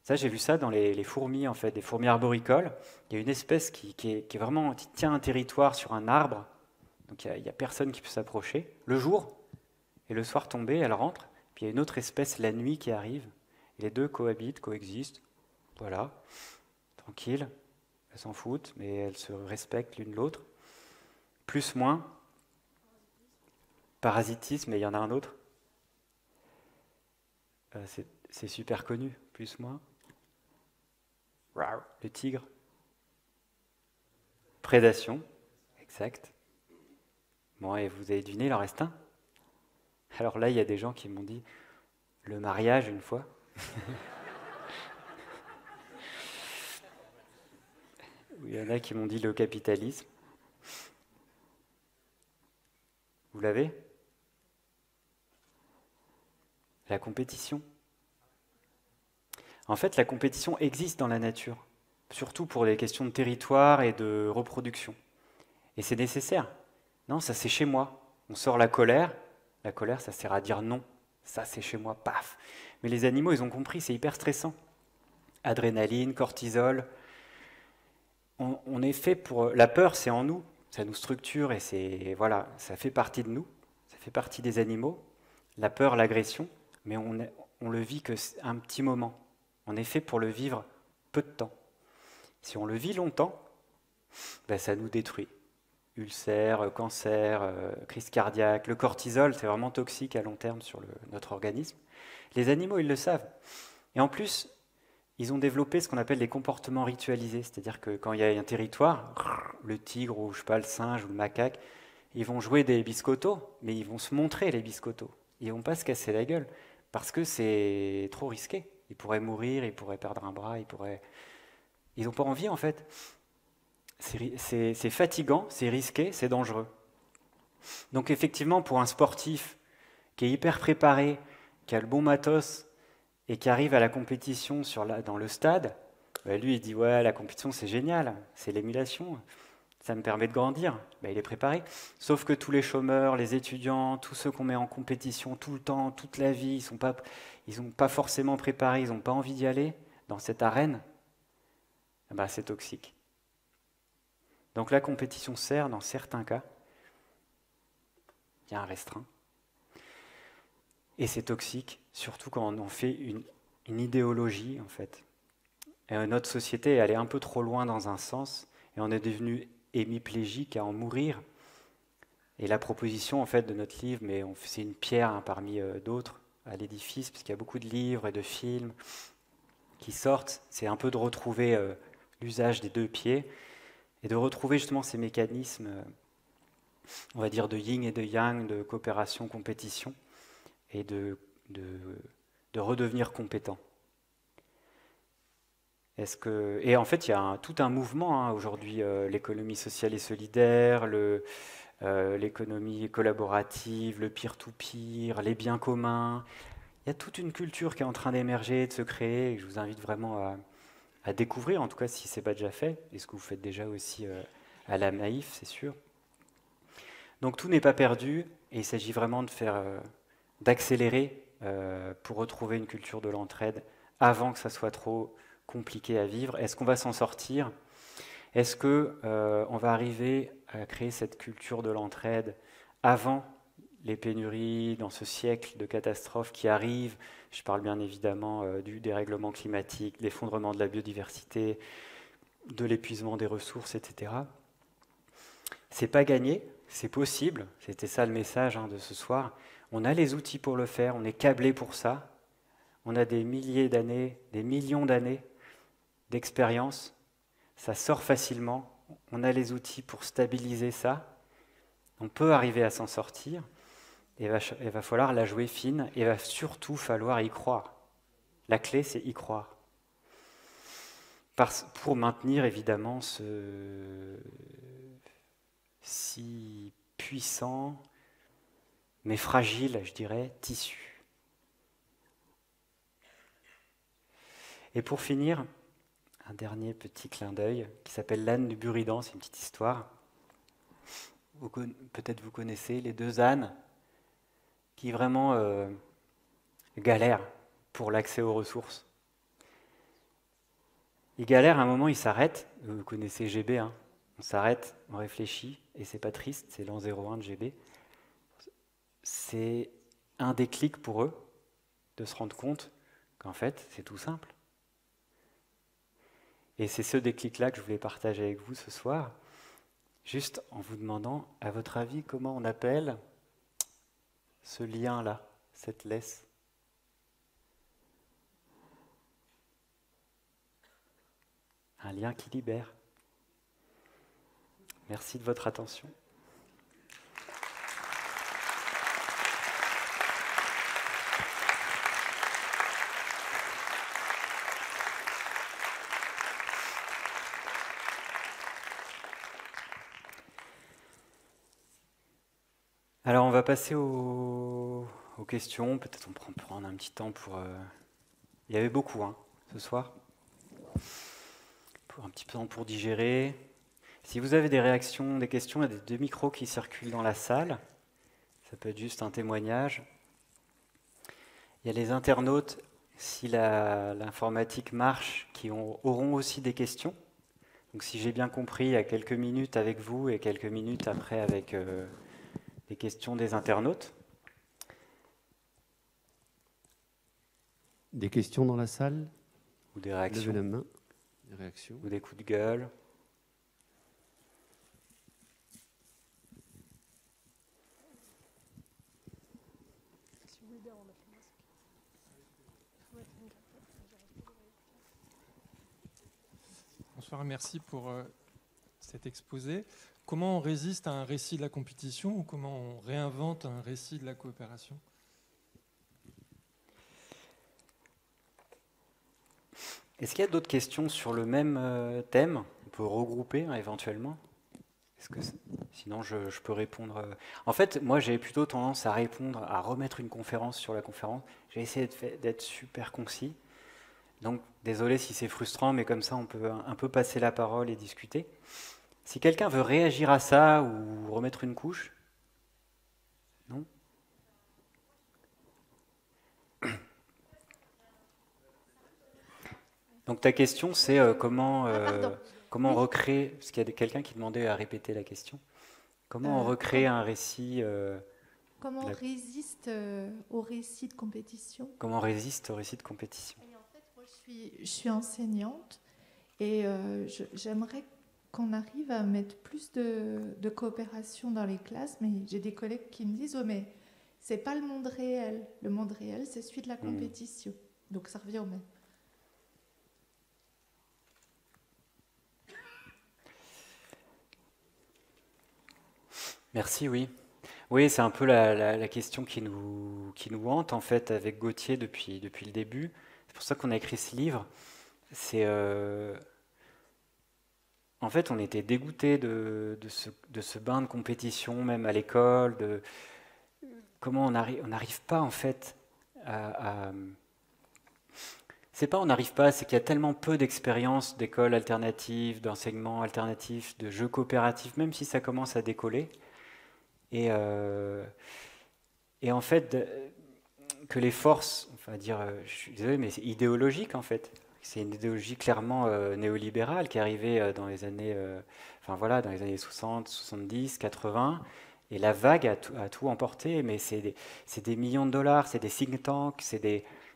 Ça, j'ai vu ça dans les fourmis, en fait, des fourmis arboricoles. Il y a une espèce qui tient un territoire sur un arbre. Donc il y a personne qui peut s'approcher. Le jour, et le soir tombé, elle rentre. Puis il y a une autre espèce la nuit qui arrive. Et les deux cohabitent, coexistent. Voilà, tranquille. Elles s'en foutent, mais elles se respectent l'une l'autre. Plus, moins. Parasitisme, et il y en a un autre. C'est super connu. Plus, moins. Le tigre. Prédation. Exact. Bon, et vous avez deviné, il en reste un. Alors là, il y a des gens qui m'ont dit le mariage une fois. Il y en a qui m'ont dit le capitalisme. Vous l'avez? La compétition. En fait, la compétition existe dans la nature, surtout pour les questions de territoire et de reproduction. Et c'est nécessaire. Non, ça c'est chez moi. On sort la colère. La colère, ça sert à dire non. Ça c'est chez moi, paf. Mais les animaux, ils ont compris, c'est hyper stressant. Adrénaline, cortisol. On est fait pour... La peur, c'est en nous. Ça nous structure et ça fait partie de nous. Ça fait partie des animaux. La peur, l'agression. Mais on le vit que un petit moment. On est fait pour le vivre peu de temps. Si on le vit longtemps, ça nous détruit. Ulcères, cancer, crise cardiaque. Le cortisol, c'est vraiment toxique à long terme sur notre organisme. Les animaux, ils le savent. Et en plus, ils ont développé ce qu'on appelle les comportements ritualisés. C'est-à-dire que quand il y a un territoire, le tigre ou je sais pas, le singe ou le macaque, ils vont jouer des biscottos, mais ils vont se montrer les biscottos. Ils vont pas se casser la gueule parce que c'est trop risqué. Ils pourraient mourir, ils pourraient perdre un bras, ils n'ont pas envie en fait. C'est fatigant, c'est risqué, c'est dangereux. Donc effectivement, pour un sportif qui est hyper préparé, qui a le bon matos et qui arrive à la compétition dans le stade, lui il dit ouais, la compétition c'est génial, c'est l'émulation, ça me permet de grandir. Il est préparé. Sauf que tous les chômeurs, les étudiants, tous ceux qu'on met en compétition tout le temps, toute la vie, ils sont pas forcément préparés, ils n'ont pas envie d'y aller dans cette arène, c'est toxique. Donc la compétition sert dans certains cas. Il y a un restreint. Et c'est toxique, surtout quand on en fait une idéologie, en fait. Et notre société est allée un peu trop loin dans un sens, et on est devenu hémiplégique à en mourir. Et la proposition, en fait, de notre livre, mais c'est une pierre parmi d'autres à l'édifice, parce qu'il y a beaucoup de livres et de films qui sortent, c'est un peu de retrouver l'usage des deux pieds, et de retrouver justement ces mécanismes, on va dire de yin et de yang, de coopération, compétition, et de redevenir compétent. Et en fait, il y a tout un mouvement aujourd'hui, l'économie sociale et solidaire, l'économie collaborative, le peer-to-peer, les biens communs. Il y a toute une culture qui est en train d'émerger, de se créer, et je vous invite vraiment à découvrir, en tout cas si ce n'est pas déjà fait, et ce que vous faites déjà aussi à la Maïf, c'est sûr. Donc tout n'est pas perdu, et il s'agit vraiment d'accélérer pour retrouver une culture de l'entraide avant que ça soit trop compliqué à vivre. Est-ce qu'on va s'en sortir? Est-ce qu'on va arriver à créer cette culture de l'entraide avant les pénuries, dans ce siècle de catastrophes qui arrivent? Je parle bien évidemment du dérèglement climatique, de l'effondrement de la biodiversité, de l'épuisement des ressources, etc. C'est pas gagné, c'est possible. C'était ça le message de ce soir. On a les outils pour le faire, on est câblé pour ça. On a des milliers d'années, des millions d'années d'expérience. Ça sort facilement. On a les outils pour stabiliser ça. On peut arriver à s'en sortir. Et il va falloir la jouer fine. Et il va surtout falloir y croire. La clé, c'est y croire. Pour maintenir évidemment ce si puissant, mais fragile, je dirais, tissu. Et pour finir, un dernier petit clin d'œil qui s'appelle l'âne du Buridan, c'est une petite histoire. Peut-être vous connaissez les deux ânes qui vraiment galèrent pour l'accès aux ressources. Ils galèrent, à un moment, ils s'arrêtent. Vous connaissez GB, hein. On s'arrête, on réfléchit, et c'est pas triste, c'est l'an 01 de GB. C'est un déclic pour eux de se rendre compte qu'en fait, c'est tout simple. Et c'est ce déclic-là que je voulais partager avec vous ce soir, juste en vous demandant, à votre avis, comment on appelle ce lien-là, cette laisse? Un lien qui libère. Merci de votre attention. Alors on va passer aux questions. Peut-être on peut prendre un petit temps pour... Il y avait beaucoup ce soir. Pour un petit temps pour digérer. Si vous avez des réactions, des questions, il y a deux micros qui circulent dans la salle. Ça peut être juste un témoignage. Il y a les internautes, si l'informatique marche, qui auront aussi des questions. Donc si j'ai bien compris, il y a quelques minutes avec vous et quelques minutes après avec les questions des internautes. Des questions dans la salle? Ou des réactions. Levez la main. Des réactions. Ou des coups de gueule. Bonsoir, merci pour cet exposé. Comment on résiste à un récit de la compétition ou comment on réinvente un récit de la coopération? Est-ce qu'il y a d'autres questions sur le même thème? On peut regrouper éventuellement. Sinon, je peux répondre. En fait, moi, j'ai plutôt tendance à répondre, à remettre une conférence sur la conférence. J'ai essayé d'être super concis. Donc, désolé si c'est frustrant, mais comme ça, on peut un peu passer la parole et discuter. Si quelqu'un veut réagir à ça ou remettre une couche, non? Donc, ta question, c'est comment recréer, parce qu'il y a quelqu'un qui demandait à répéter la question, comment on recrée un récit... comment on résiste au récit de compétition? Comment on résiste au récit de compétition? Et en fait, moi, je suis enseignante et j'aimerais qu'on arrive à mettre plus de coopération dans les classes, mais j'ai des collègues qui me disent « Oh, mais c'est pas le monde réel. Le monde réel, c'est celui de la compétition. » Donc, ça revient au même. Merci, oui. Oui, c'est un peu la question qui nous hante, en fait, avec Gauthier depuis le début. C'est pour ça qu'on a écrit ce livre. C'est... En fait, on était dégoûtés de ce bain de compétition, même à l'école. Comment on n'arrive pas, en fait, à... C'est pas on n'arrive pas, c'est qu'il y a tellement peu d'expériences d'écoles alternatives, d'enseignements alternatifs, de jeux coopératifs, même si ça commence à décoller. Et en fait, que les forces, enfin dire, je suis désolé, mais c'est idéologique en fait. C'est une idéologie clairement néolibérale qui est arrivée dans les années, dans les années 60, 70, 80. Et la vague a tout emporté, mais c'est des millions de dollars, c'est des think tanks,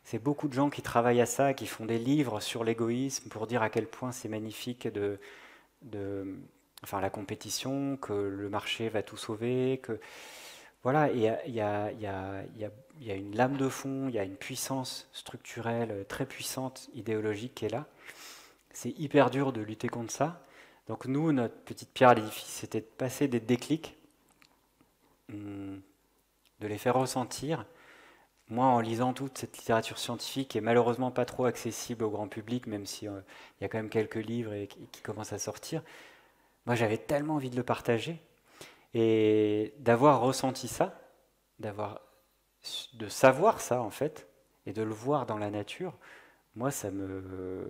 c'est beaucoup de gens qui travaillent à ça, qui font des livres sur l'égoïsme pour dire à quel point c'est magnifique la compétition, que le marché va tout sauver, que voilà, il y a une lame de fond, il y a une puissance structurelle très puissante, idéologique qui est là. C'est hyper dur de lutter contre ça. Donc nous, notre petite pierre à l'édifice, c'était de passer des déclics, de les faire ressentir. Moi, en lisant toute cette littérature scientifique qui est malheureusement pas trop accessible au grand public, même s'il y a quand même quelques livres qui commencent à sortir, moi, j'avais tellement envie de le partager et d'avoir ressenti ça, de savoir ça en fait, et de le voir dans la nature. moi, je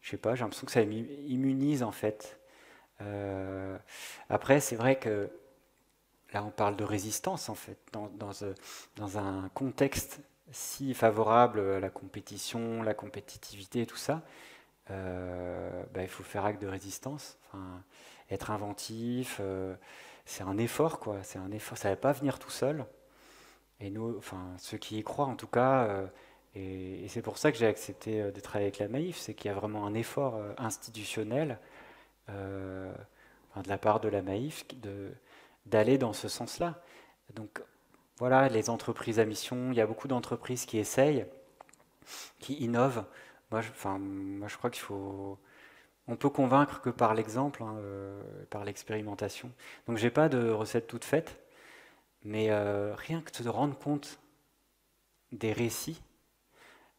sais pas, j'ai l'impression que ça immunise en fait. Après, c'est vrai que là, on parle de résistance en fait, dans un contexte si favorable à la compétition, la compétitivité et tout ça. Il faut faire acte de résistance, enfin, être inventif. C'est un effort, quoi. C'est un effort. Ça ne va pas venir tout seul. Et nous, enfin, ceux qui y croient en tout cas, et c'est pour ça que j'ai accepté de travailler avec la Maïf, c'est qu'il y a vraiment un effort institutionnel de la part de la Maïf d'aller dans ce sens-là. Donc voilà, les entreprises à mission, il y a beaucoup d'entreprises qui essayent, qui innovent. Moi, je crois qu'il faut. On peut convaincre que par l'exemple, hein, par l'expérimentation. Donc j'ai pas de recette toute faite, mais rien que de rendre compte des récits,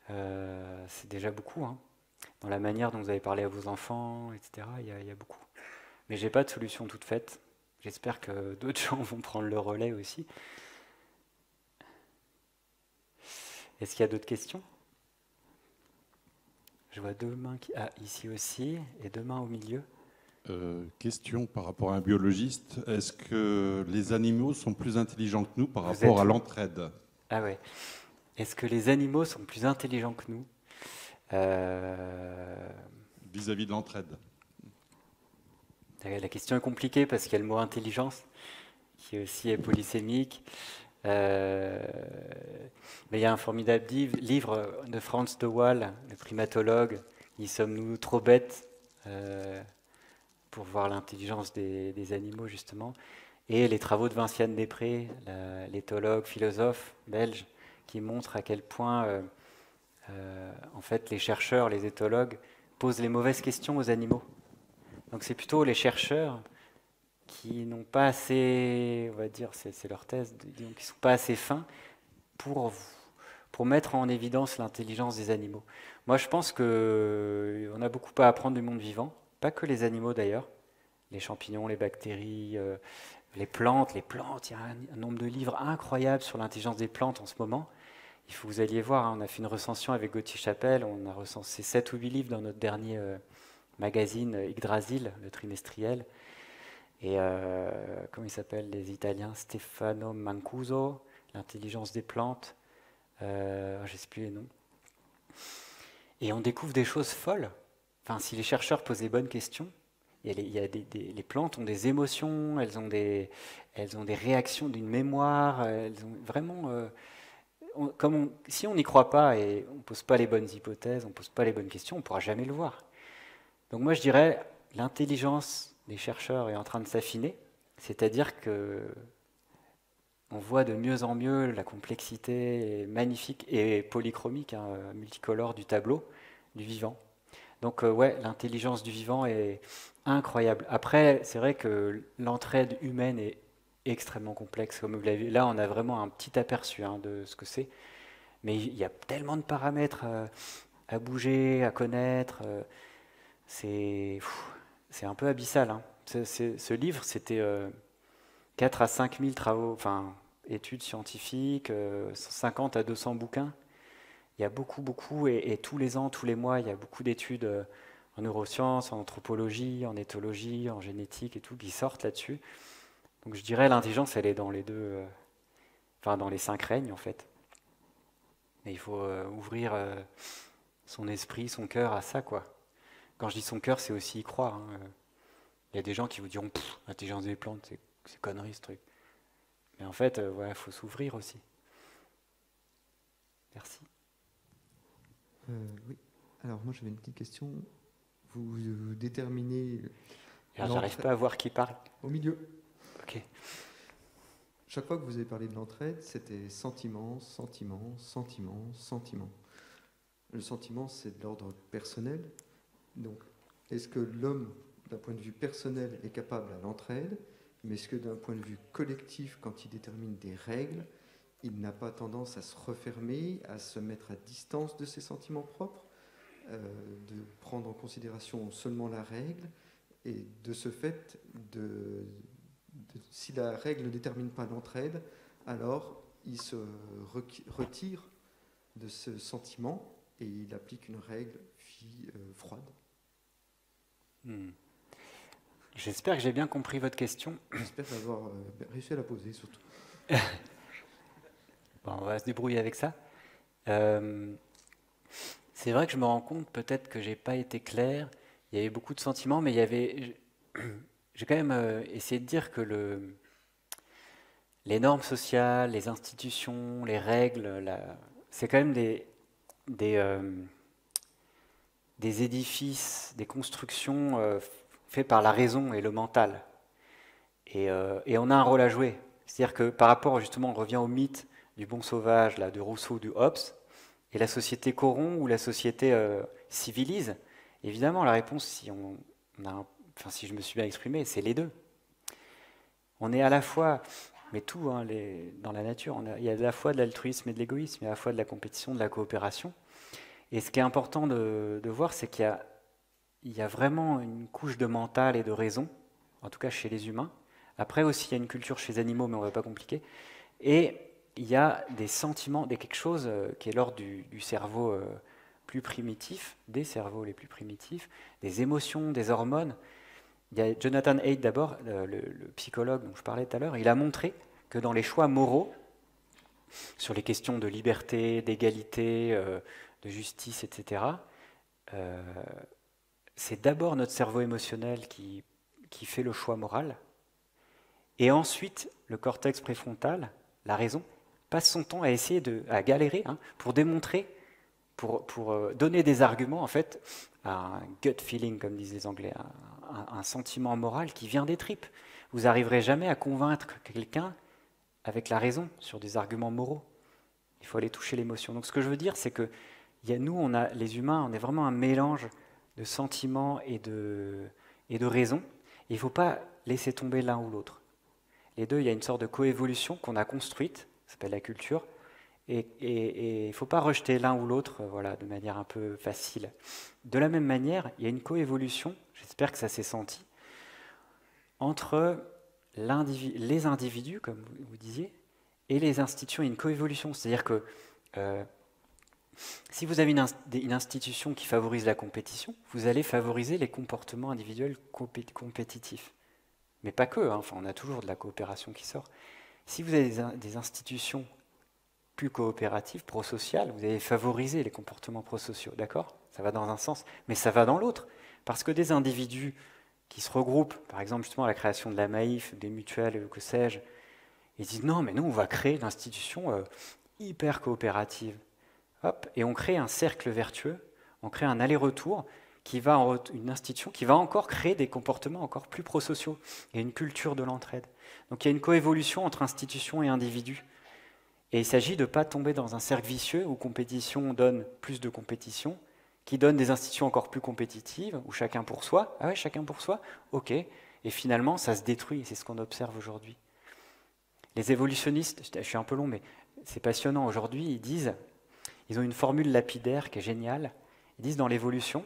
c'est déjà beaucoup. Hein. Dans la manière dont vous avez parlé à vos enfants, etc., il y a beaucoup. Mais j'ai pas de solution toute faite. J'espère que d'autres gens vont prendre le relais aussi. Est-ce qu'il y a d'autres questions? Je vois deux mains ici aussi, et deux mains au milieu. Question par rapport à un biologiste. Est-ce que les animaux sont plus intelligents que nous par rapport à l'entraide? Ah ouais. Est-ce que les animaux sont plus intelligents que nous vis-à-vis de l'entraide? La question est compliquée parce qu'il y a le mot intelligence qui aussi est polysémique. Mais il y a un formidable livre de Franz de Waal, le primatologue. Y sommes-nous trop bêtes pour voir l'intelligence des animaux, justement. Et les travaux de Vinciane Després, l'éthologue, philosophe belge, qui montre à quel point en fait, les chercheurs, les éthologues, posent les mauvaises questions aux animaux. Donc c'est plutôt les chercheurs qui n'ont pas assez, on va dire, c'est leur thèse, qui ne sont pas assez fins pour mettre en évidence l'intelligence des animaux. Moi, je pense qu'on a beaucoup à apprendre du monde vivant, pas que les animaux d'ailleurs, les champignons, les bactéries, les plantes, il y a un nombre de livres incroyables sur l'intelligence des plantes en ce moment. Il faut que vous alliez voir, hein, on a fait une recension avec Gauthier Chapelle, on a recensé 7 ou 8 livres dans notre dernier magazine Yggdrasil, le trimestriel. Et comment ils s'appellent les Italiens? Stefano Mancuso, l'intelligence des plantes. Je ne sais plus les noms. Et on découvre des choses folles. Enfin, si les chercheurs posent les bonnes questions, les plantes ont des émotions, elles ont des réactions d'une mémoire, elles ont vraiment... si on n'y croit pas et on ne pose pas les bonnes hypothèses, on ne pose pas les bonnes questions, on ne pourra jamais le voir. Donc moi je dirais, l'intelligence des chercheurs est en train de s'affiner, c'est-à-dire que on voit de mieux en mieux la complexité magnifique et polychromique, hein, multicolore du tableau, du vivant. Donc ouais, l'intelligence du vivant est incroyable. Après, c'est vrai que l'entraide humaine est extrêmement complexe, comme vous l'avez vu. Là, on a vraiment un petit aperçu de ce que c'est. Mais il y a tellement de paramètres à bouger, à connaître. C'est un peu abyssal. Hein. Ce livre, c'était 4 à 5 000 travaux, enfin, études scientifiques, 150 à 200 bouquins. Il y a beaucoup, et tous les ans, tous les mois, il y a beaucoup d'études en neurosciences, en anthropologie, en éthologie, en génétique et tout, qui sortent là-dessus. Donc je dirais l'intelligence, elle est dans les deux, dans les 5 règnes en fait. Mais il faut ouvrir son esprit, son cœur à ça, quoi. Quand je dis son cœur, c'est aussi y croire. Hein. Il y a des gens qui vous diront « l'intelligence des plantes, c'est connerie ce truc ». Mais en fait, il faut s'ouvrir aussi. Merci. Oui. Alors moi j'avais une petite question. Vous déterminez... Alors j'arrive pas à voir qui parle. Au milieu. Ok. Chaque fois que vous avez parlé de l'entraide, c'était sentiment, sentiment, sentiment, sentiment. Le sentiment, c'est de l'ordre personnel. Donc, est-ce que l'homme, d'un point de vue personnel, est capable à l'entraide? Mais est-ce que d'un point de vue collectif, quand il détermine des règles, il n'a pas tendance à se refermer, à se mettre à distance de ses sentiments propres, de prendre en considération seulement la règle, et de ce fait, si la règle ne détermine pas l'entraide, alors il se retire de ce sentiment et il applique une règle froide. J'espère que j'ai bien compris votre question. J'espère avoir réussi à la poser, surtout. Bon, on va se débrouiller avec ça. C'est vrai que je me rends compte peut-être que j'ai pas été clair. Il y avait beaucoup de sentiments, mais j'ai quand même essayé de dire que les normes sociales, les institutions, les règles, c'est quand même des édifices, des constructions faits par la raison et le mental. Et on a un rôle à jouer. C'est-à-dire que par rapport, justement, on revient au mythe du bon sauvage, là, de Rousseau, du Hobbes, et la société corrompt ou la société civilise. Évidemment, la réponse, si je me suis bien exprimé, c'est les deux. On est à la fois, mais tout, hein, dans la nature, il y a à la fois de l'altruisme et de l'égoïsme, il y a à la fois de la compétition, de la coopération. Et ce qui est important de voir, c'est qu'il y a vraiment une couche de mental et de raison, en tout cas chez les humains. Après aussi, il y a une culture chez les animaux, mais on ne va pas compliquer. Et il y a des sentiments, quelque chose qui est l'ordre du cerveau plus primitif, des cerveaux les plus primitifs, des émotions, des hormones. Il y a Jonathan Haidt d'abord, le psychologue dont je parlais tout à l'heure, il a montré que dans les choix moraux, sur les questions de liberté, d'égalité, de justice, etc., c'est d'abord notre cerveau émotionnel qui fait le choix moral, et ensuite le cortex préfrontal, la raison, passe son temps à essayer à galérer pour démontrer, pour donner des arguments, en fait, un gut feeling, comme disent les Anglais, un sentiment moral qui vient des tripes. Vous n'arriverez jamais à convaincre quelqu'un avec la raison sur des arguments moraux. Il faut aller toucher l'émotion. Donc ce que je veux dire, c'est que nous, les humains, on est vraiment un mélange de sentiments et de raison. Et il ne faut pas laisser tomber l'un ou l'autre. Les deux, il y a une sorte de coévolution qu'on a construite, ça s'appelle la culture, et il ne faut pas rejeter l'un ou l'autre de manière un peu facile. De la même manière, il y a une coévolution, j'espère que ça s'est senti, entre les individus, comme vous disiez, et les institutions. Il y a une coévolution, c'est-à-dire que si vous avez une institution qui favorise la compétition, vous allez favoriser les comportements individuels compétitifs. Mais pas que, on a toujours de la coopération qui sort. Si vous avez des institutions plus coopératives, prosociales, vous allez favoriser les comportements prosociaux, d'accord ? Ça va dans un sens, mais ça va dans l'autre. Parce que des individus qui se regroupent, par exemple justement à la création de la Maïf, des mutuelles, que sais-je, ils disent non, mais nous on va créer une institution hyper coopérative. Hop, et on crée un cercle vertueux, on crée un aller-retour, une institution qui va encore créer des comportements encore plus prosociaux et une culture de l'entraide. Donc il y a une coévolution entre institutions et individus. Et il s'agit de ne pas tomber dans un cercle vicieux où compétition donne plus de compétition, qui donne des institutions encore plus compétitives, où chacun pour soi. Ah ouais, chacun pour soi, ok. Et finalement, ça se détruit, c'est ce qu'on observe aujourd'hui. Les évolutionnistes, je suis un peu long, mais c'est passionnant. Aujourd'hui, ils ont une formule lapidaire qui est géniale. Ils disent dans l'évolution,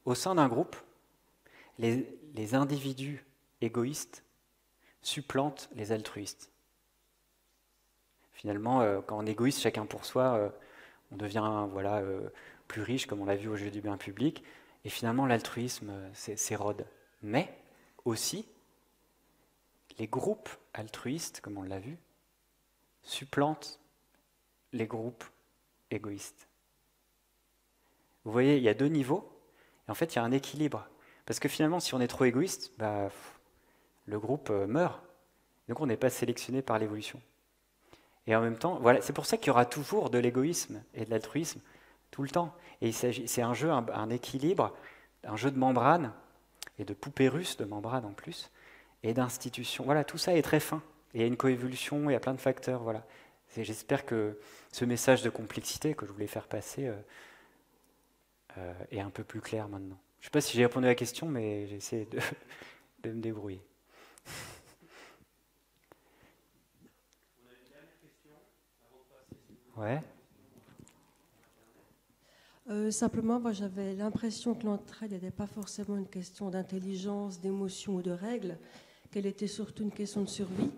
au sein d'un groupe, les individus égoïstes supplantent les altruistes. Finalement, quand on est égoïste, chacun pour soi, on devient plus riche, comme on l'a vu au jeu du bien public, et finalement l'altruisme s'érode. Mais aussi, les groupes altruistes, comme on l'a vu, supplantent les groupes égoïstes. Vous voyez, il y a deux niveaux, et en fait, il y a un équilibre. Parce que finalement, si on est trop égoïste, le groupe meurt. Donc on n'est pas sélectionné par l'évolution. Et en même temps, c'est pour ça qu'il y aura toujours de l'égoïsme et de l'altruisme tout le temps. Et c'est un jeu, un équilibre, un jeu de membrane, et de poupées russes de membrane en plus, et d'institutions. Voilà, tout ça est très fin. Et il y a une coévolution, il y a plein de facteurs. Voilà. J'espère que ce message de complexité que je voulais faire passer est un peu plus clair maintenant. Je ne sais pas si j'ai répondu à la question, mais j'ai essayé de me débrouiller. On a une dernière question avant de passer. Ouais. Simplement, moi j'avais l'impression que l'entraide n'était pas forcément une question d'intelligence, d'émotion ou de règles, qu'elle était surtout une question de survie.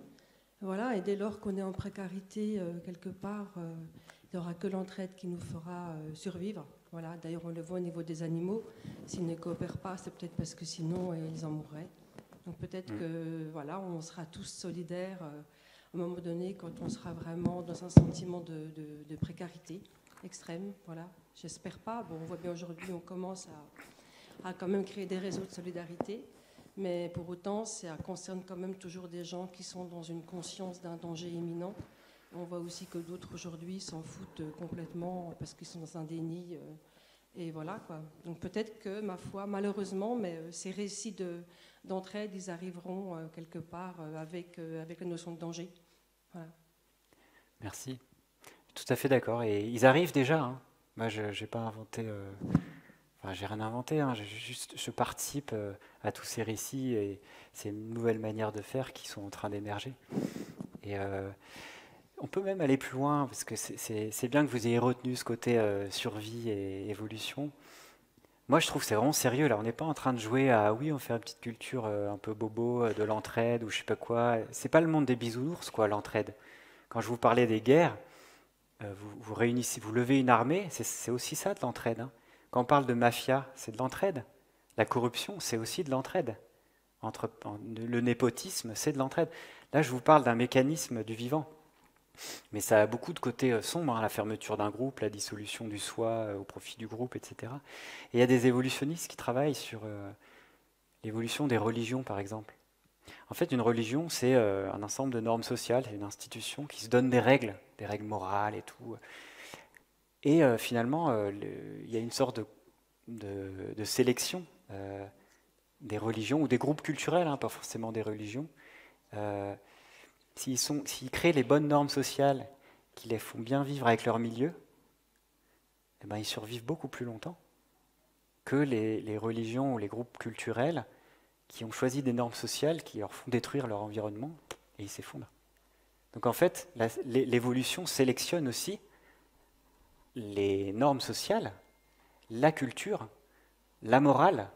Voilà, et dès lors qu'on est en précarité, quelque part, il n'y aura que l'entraide qui nous fera survivre. Voilà. D'ailleurs, on le voit au niveau des animaux. S'ils ne coopèrent pas, c'est peut-être parce que sinon, ils en mourraient. Donc peut-être que voilà, on sera tous solidaires à un moment donné quand on sera vraiment dans un sentiment de précarité extrême. Voilà. J'espère pas. Bon, on voit bien aujourd'hui, on commence à quand même créer des réseaux de solidarité. Mais pour autant, ça concerne quand même toujours des gens qui sont dans une conscience d'un danger imminent. On voit aussi que d'autres aujourd'hui s'en foutent complètement parce qu'ils sont dans un déni. Et voilà quoi. Donc peut-être que, ma foi, malheureusement, mais ces récits d'entraide, ils arriveront quelque part avec la notion de danger. Voilà. Merci. Tout à fait d'accord. Et ils arrivent déjà. Hein. Moi, je n'ai pas inventé. Enfin, j'ai rien inventé. Hein. Je participe à tous ces récits et ces nouvelles manières de faire qui sont en train d'émerger. Et on peut même aller plus loin parce que c'est bien que vous ayez retenu ce côté survie et évolution. Moi, je trouve que c'est vraiment sérieux. Là, on n'est pas en train de jouer à oui, on fait une petite culture un peu bobo de l'entraide ou je sais pas quoi. C'est pas le monde des bisounours, quoi, l'entraide. Quand je vous parlais des guerres, vous réunissez, vous levez une armée, c'est aussi ça de l'entraide. Hein. Quand on parle de mafia, c'est de l'entraide. La corruption, c'est aussi de l'entraide. Le népotisme, c'est de l'entraide. Là, je vous parle d'un mécanisme du vivant. Mais ça a beaucoup de côtés sombres, hein, la fermeture d'un groupe, la dissolution du soi au profit du groupe, etc. Et il y a des évolutionnistes qui travaillent sur l'évolution des religions, par exemple. En fait, une religion, c'est un ensemble de normes sociales, c'est une institution qui se donne des règles morales et tout. Et finalement, il y a une sorte de sélection des religions ou des groupes culturels, hein, pas forcément des religions. S'ils créent les bonnes normes sociales qui les font bien vivre avec leur milieu, eh ben, ils survivent beaucoup plus longtemps que les religions ou les groupes culturels qui ont choisi des normes sociales qui leur font détruire leur environnement et ils s'effondrent. Donc en fait, l'évolution sélectionne aussi les normes sociales, la culture, la morale,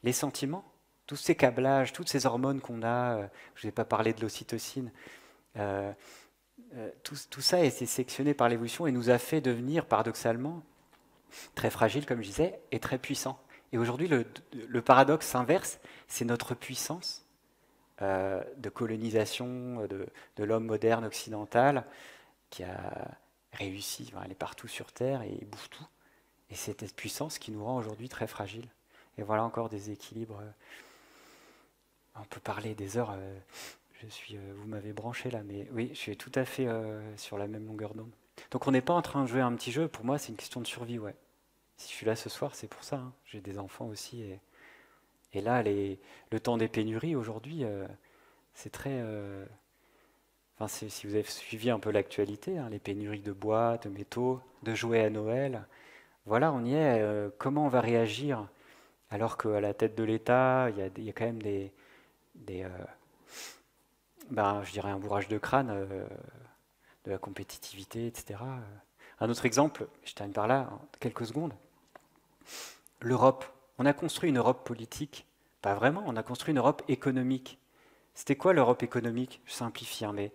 les sentiments, tous ces câblages, toutes ces hormones qu'on a, je ne vous ai pas parlé de l'ocytocine, tout ça a été sélectionné par l'évolution et nous a fait devenir, paradoxalement, très fragile, comme je disais, et très puissant. Et aujourd'hui, le paradoxe inverse, c'est notre puissance de colonisation de l'homme moderne occidental qui a réussi, elle est partout sur Terre et il bouffe tout. Et c'est cette puissance qui nous rend aujourd'hui très fragiles. Et voilà encore des équilibres. On peut parler des heures. Vous m'avez branché là, mais oui, je suis tout à fait sur la même longueur d'onde. Donc on n'est pas en train de jouer à un petit jeu. Pour moi, c'est une question de survie, ouais. Si je suis là ce soir, c'est pour ça. Hein. J'ai des enfants aussi. Et là, le temps des pénuries aujourd'hui, c'est très... si vous avez suivi un peu l'actualité, hein, les pénuries de bois, de métaux, de jouets à Noël, voilà, on y est. Comment on va réagir alors qu'à la tête de l'État, il y a quand même je dirais un bourrage de crâne de la compétitivité, etc. Un autre exemple, je termine par là, en quelques secondes. L'Europe. On a construit une Europe politique. Pas vraiment, on a construit une Europe économique. C'était quoi l'Europe économique? Je simplifie, hein, mais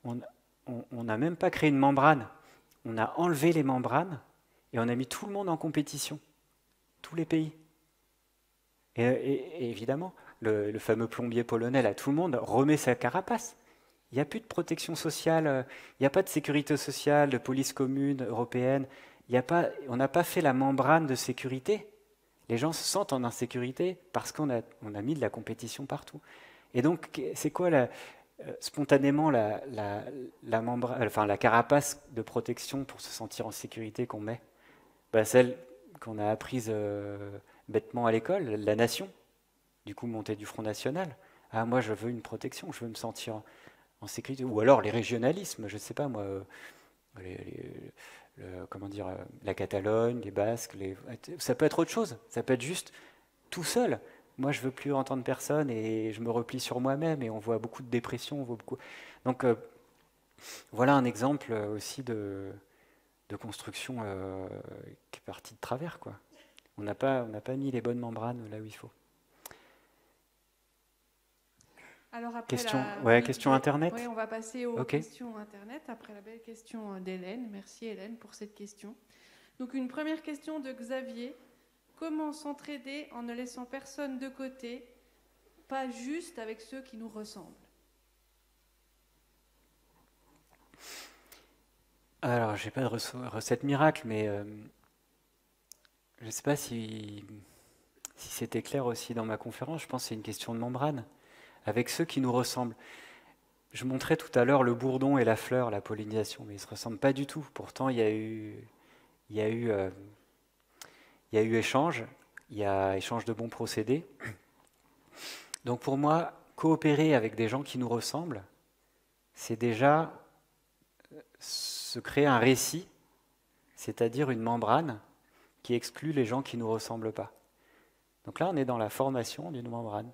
on n'a même pas créé une membrane. On a enlevé les membranes et on a mis tout le monde en compétition. Tous les pays. Et évidemment, le fameux plombier polonais, là, tout le monde remet sa carapace. Il n'y a plus de protection sociale, il n'y a pas de sécurité sociale, de police commune européenne. On n'a pas fait la membrane de sécurité. Les gens se sentent en insécurité parce qu'on a mis de la compétition partout. Et donc, c'est quoi spontanément la carapace de protection pour se sentir en sécurité qu'on met? Celle qu'on a apprise bêtement à l'école, la nation, du coup montée du Front National. Ah, moi je veux une protection, je veux me sentir en sécurité. Ou alors les régionalismes, je ne sais pas moi, la Catalogne, les Basques, ça peut être autre chose, ça peut être juste tout seul. Moi je veux plus entendre personne et je me replie sur moi-même et on voit beaucoup de dépression. Donc voilà un exemple aussi de construction qui est partie de travers, quoi. On n'a pas mis les bonnes membranes là où il faut. Alors après question Internet. Oui, on va passer aux Ok. questions Internet, après la belle question d'Hélène. Merci Hélène pour cette question. Donc une première question de Xavier. Comment s'entraider en ne laissant personne de côté, pas juste avec ceux qui nous ressemblent? Alors, j'ai pas de recette miracle, mais je ne sais pas si c'était clair aussi dans ma conférence. Je pense que c'est une question de membrane, avec ceux qui nous ressemblent. Je montrais tout à l'heure le bourdon et la fleur, la pollinisation, mais ils ne se ressemblent pas du tout. Pourtant, il y a eu échange, il y a échange de bons procédés. Donc pour moi, coopérer avec des gens qui nous ressemblent, c'est déjà se créer un récit, c'est-à-dire une membrane qui exclut les gens qui ne nous ressemblent pas. Donc là, on est dans la formation d'une membrane.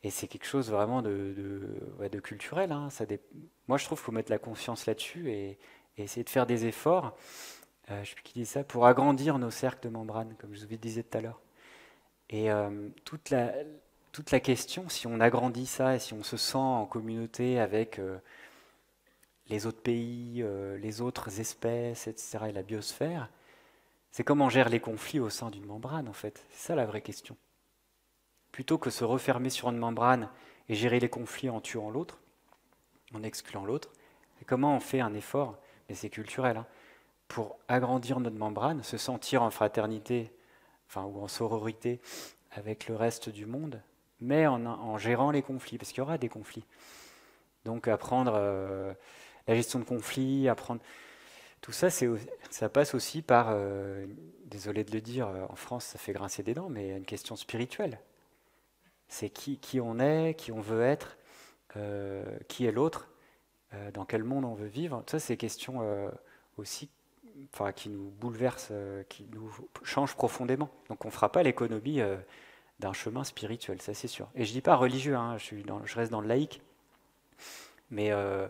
Et c'est quelque chose vraiment de culturel. Hein. Moi, je trouve qu'il faut mettre la confiance là-dessus et essayer de faire des efforts, je ne sais plus qui dit ça, pour agrandir nos cercles de membrane, comme je vous disais tout à l'heure. Et toute la question, si on agrandit ça et si on se sent en communauté avec les autres pays, les autres espèces, etc., et la biosphère, c'est comment on gère les conflits au sein d'une membrane, en fait. C'est ça la vraie question. Plutôt que se refermer sur une membrane et gérer les conflits en tuant l'autre, en excluant l'autre, et comment on fait un effort, mais c'est culturel, hein, pour agrandir notre membrane, se sentir en fraternité, ou en sororité avec le reste du monde, mais en gérant les conflits, parce qu'il y aura des conflits. Donc apprendre la gestion de conflits, tout ça, ça passe aussi par, désolé de le dire, en France ça fait grincer des dents, mais une question spirituelle. C'est qui on est, qui on veut être, qui est l'autre, dans quel monde on veut vivre. Ça, c'est des questions aussi qui nous bouleversent, qui nous changent profondément. Donc on ne fera pas l'économie d'un chemin spirituel, ça c'est sûr. Et je ne dis pas religieux, hein, je reste dans le laïque, mais ce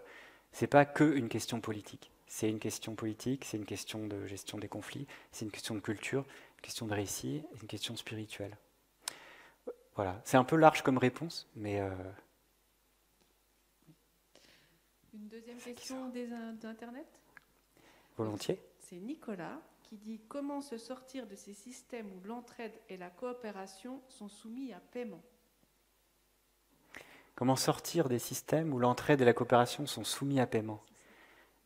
n'est pas qu'une question politique. C'est une question politique, c'est une question de gestion des conflits, c'est une question de culture, une question de récit, une question spirituelle. Voilà, c'est un peu large comme réponse, mais... Une deuxième question d'Internet ? Volontiers. C'est Nicolas qui dit « Comment se sortir de ces systèmes où l'entraide et la coopération sont soumis à paiement ?» Comment sortir des systèmes où l'entraide et la coopération sont soumis à paiement ?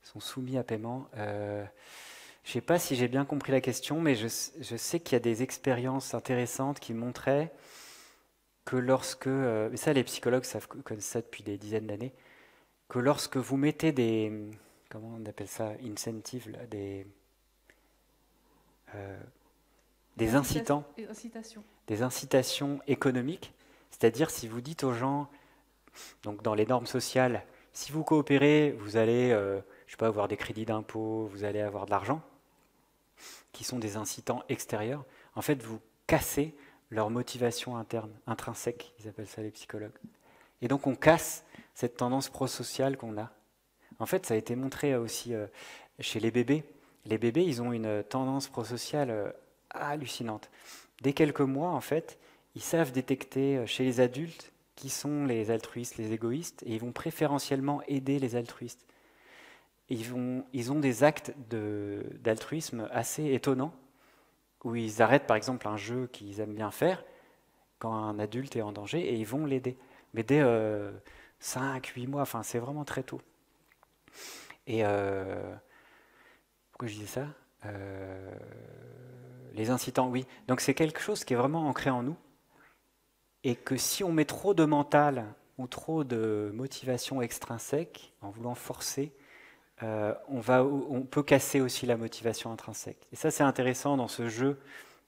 Je ne sais pas si j'ai bien compris la question, mais je sais qu'il y a des expériences intéressantes qui montraient que lorsque, mais ça les psychologues connaissent ça depuis des dizaines d'années, que lorsque vous mettez des, comment on appelle ça, incentives, là, des incitations économiques, c'est-à-dire si vous dites aux gens, donc dans les normes sociales, si vous coopérez, vous allez, je sais pas, avoir des crédits d'impôt, vous allez avoir de l'argent, qui sont des incitants extérieurs. En fait, vous cassez leur motivation interne, intrinsèque, ils appellent ça les psychologues. Et donc on casse cette tendance prosociale qu'on a. En fait, ça a été montré aussi chez les bébés. Les bébés, ils ont une tendance prosociale hallucinante. Dès quelques mois, en fait, ils savent détecter chez les adultes qui sont les altruistes, les égoïstes, et ils vont préférentiellement aider les altruistes. Ils ont des actes d'altruisme assez étonnants, où ils arrêtent par exemple un jeu qu'ils aiment bien faire, quand un adulte est en danger, et ils vont l'aider. Mais dès 5-8 mois, c'est vraiment très tôt. Et pourquoi je disais ça ? Les incitants, oui. Donc c'est quelque chose qui est vraiment ancré en nous, et que si on met trop de mental ou trop de motivation extrinsèque, en voulant forcer, on peut casser aussi la motivation intrinsèque. Et ça, c'est intéressant dans ce jeu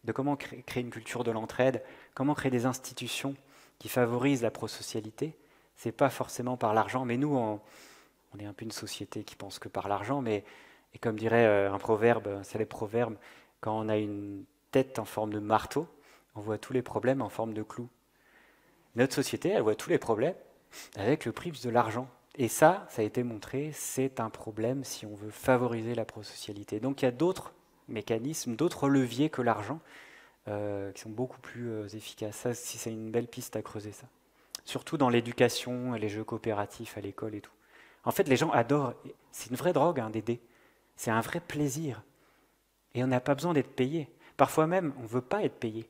de comment créer une culture de l'entraide, comment créer des institutions qui favorisent la prosocialité. C'est pas forcément par l'argent, mais nous, on est un peu une société qui pense que par l'argent, et comme dirait un proverbe, c'est les proverbes, quand on a une tête en forme de marteau, on voit tous les problèmes en forme de clou. Notre société, elle voit tous les problèmes avec le prisme de l'argent. Et ça a été montré, c'est un problème si on veut favoriser la prosocialité. Donc il y a d'autres mécanismes, d'autres leviers que l'argent qui sont beaucoup plus efficaces. Ça, si c'est une belle piste à creuser, ça. surtout dans l'éducation, les jeux coopératifs à l'école et tout. En fait, les gens adorent, c'est une vraie drogue, des dés. C'est un vrai plaisir. Et on n'a pas besoin d'être payé. Parfois même, on ne veut pas être payé.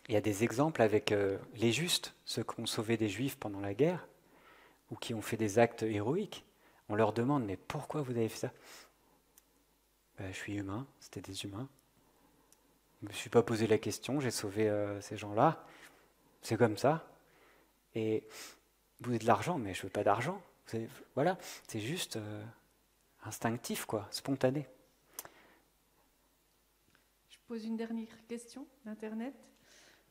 Il y a des exemples avec les justes, ceux qui ont sauvé des juifs pendant la guerre, ou qui ont fait des actes héroïques. On leur demande, mais pourquoi vous avez fait ça? Je suis humain, c'était des humains. Je ne me suis pas posé la question, j'ai sauvé ces gens-là. C'est comme ça. Et vous avez de l'argent, mais je ne veux pas d'argent. Voilà, c'est juste instinctif, quoi, spontané. Je pose une dernière question d'Internet.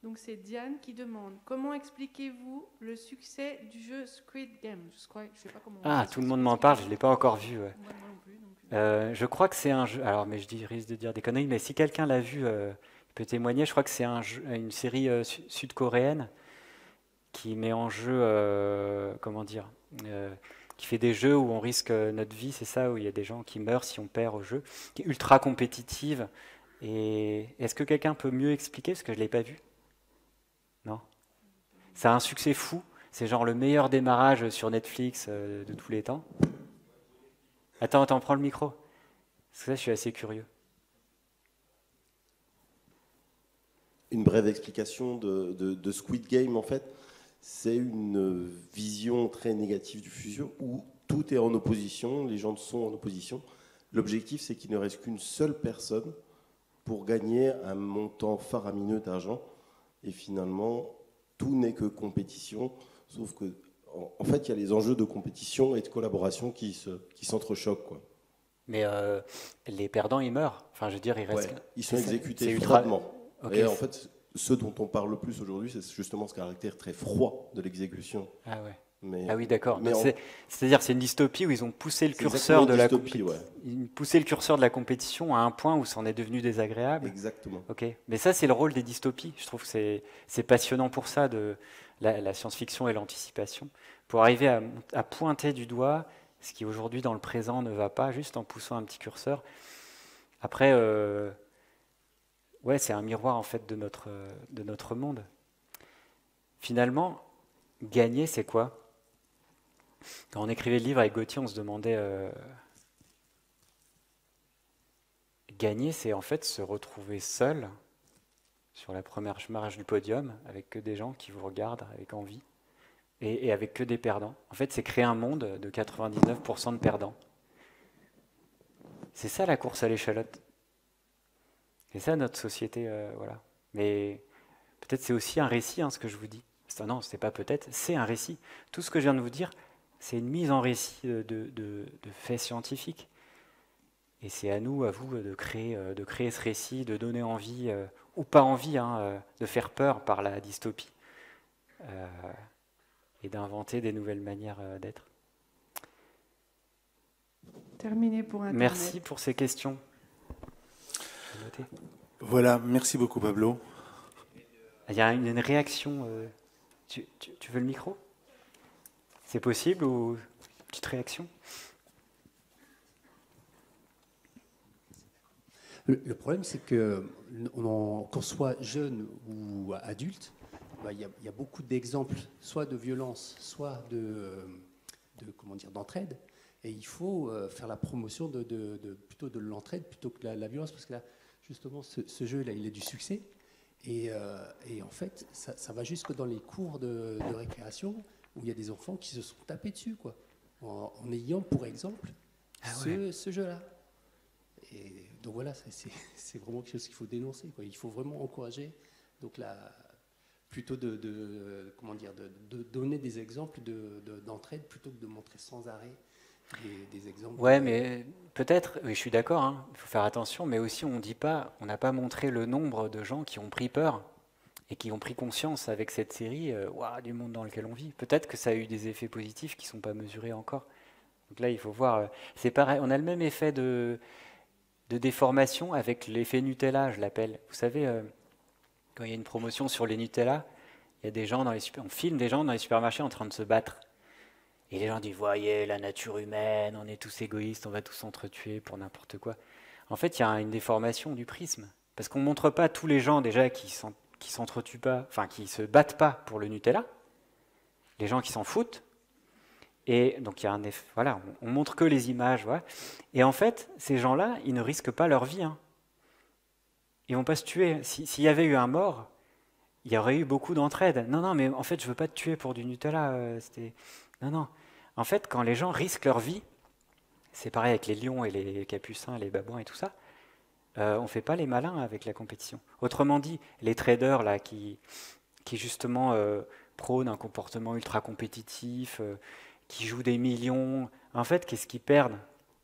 Donc c'est Diane qui demande « Comment expliquez-vous le succès du jeu Squid Game ?» Je sais pas comment tout le monde m'en parle, je ne l'ai pas encore vu. Ouais. Moi non plus, donc... Je crois que c'est un jeu, alors mais risque de dire des conneries, mais si quelqu'un l'a vu, il peut témoigner. Je crois que c'est une série sud-coréenne qui met en jeu, qui fait des jeux où on risque notre vie, c'est ça, où il y a des gens qui meurent si on perd au jeu, qui est ultra compétitive. Et est-ce que quelqu'un peut mieux expliquer, parce que je ne l'ai pas vu? Non. Ça a un succès fou, c'est genre le meilleur démarrage sur Netflix de tous les temps. Attends, prends le micro. Parce que ça, je suis assez curieux. Une brève explication de Squid Game, en fait, c'est une vision très négative du fusion où tout est en opposition, les gens sont en opposition. L'objectif, c'est qu'il ne reste qu'une seule personne pour gagner un montant faramineux d'argent. Et finalement, tout n'est que compétition, sauf que en fait, il y a les enjeux de compétition et de collaboration qui s'entrechoquent, quoi. Mais les perdants, ils meurent. Enfin, je veux dire, ils restent. Ouais, ils sont exécutés ultra... froidement. Okay. Et en fait, ce dont on parle le plus aujourd'hui, c'est justement ce caractère très froid de l'exécution. Ah ouais. Mais, ah oui, d'accord. C'est-à-dire, c'est une dystopie où ils ont poussé le curseur poussé le curseur de la compétition à un point où c'en est devenu désagréable. Exactement. Ok. Mais ça, c'est le rôle des dystopies. Je trouve que c'est passionnant pour ça, de la science-fiction et l'anticipation, pour arriver à pointer du doigt ce qui aujourd'hui dans le présent ne va pas, juste en poussant un petit curseur. Après, ouais, c'est un miroir en fait de notre monde. Finalement, gagner, c'est quoi? Quand on écrivait le livre avec Gauthier, on se demandait gagner, c'est en fait se retrouver seul sur la première marche du podium avec que des gens qui vous regardent avec envie et avec que des perdants. En fait, c'est créer un monde de 99% de perdants. C'est ça la course à l'échalote. C'est ça notre société, voilà. Mais peut-être c'est aussi un récit, ce que je vous dis. Non, c'est pas peut-être, c'est un récit. Tout ce que je viens de vous dire, c'est une mise en récit de faits scientifiques. Et c'est à nous, à vous, de créer ce récit, de donner envie, ou pas envie, de faire peur par la dystopie, et d'inventer des nouvelles manières d'être. Terminé pour Internet. Merci pour ces questions. Voilà, merci beaucoup Pablo. Il y a une réaction. Tu veux le micro? C'est possible ou petite réaction? Le problème, c'est que qu'on soit jeune ou adulte, il y a beaucoup d'exemples, soit de violence, soit d'entraide. Et il faut faire la promotion plutôt de l'entraide plutôt que la violence, parce que là, justement, ce jeu-là, il a du succès. Et en fait, ça va jusque dans les cours de récréation où il y a des enfants qui se sont tapés dessus, quoi, en ayant pour exemple ce jeu-là. Et donc voilà, c'est vraiment quelque chose qu'il faut dénoncer, quoi. Il faut vraiment encourager, donc plutôt de donner des exemples d'entraide plutôt que de montrer sans arrêt des exemples. Ouais, mais peut-être, oui, je suis d'accord, il faut faire attention, mais aussi on n'a pas montré le nombre de gens qui ont pris peur et qui ont pris conscience avec cette série du monde dans lequel on vit. Peut-être que ça a eu des effets positifs qui ne sont pas mesurés encore. Donc là, il faut voir. C'est pareil, on a le même effet de déformation avec l'effet Nutella, je l'appelle. Vous savez, quand il y a une promotion sur les Nutella, il y a des gens on filme des gens dans les supermarchés en train de se battre. Et les gens disent, voyez, la nature humaine, on est tous égoïstes, on va tous s'entretuer pour n'importe quoi. En fait, il y a une déformation du prisme. Parce qu'on ne montre pas tous les gens déjà qui s'entretuent pas, enfin qui se battent pas pour le Nutella, les gens qui s'en foutent. Et donc il y a un effet, voilà, on montre que les images, voilà. Et en fait, ces gens-là, ils ne risquent pas leur vie. Hein. Ils vont pas se tuer. S'il y avait eu un mort, il y aurait eu beaucoup d'entraide. Non, mais en fait, je veux pas te tuer pour du Nutella. Non. En fait, quand les gens risquent leur vie, c'est pareil avec les lions et les capucins, les babouins et tout ça. On fait pas les malins avec la compétition. Autrement dit, les traders là qui justement prônent un comportement ultra compétitif, qui jouent des millions. En fait, qu'est-ce qu'ils perdent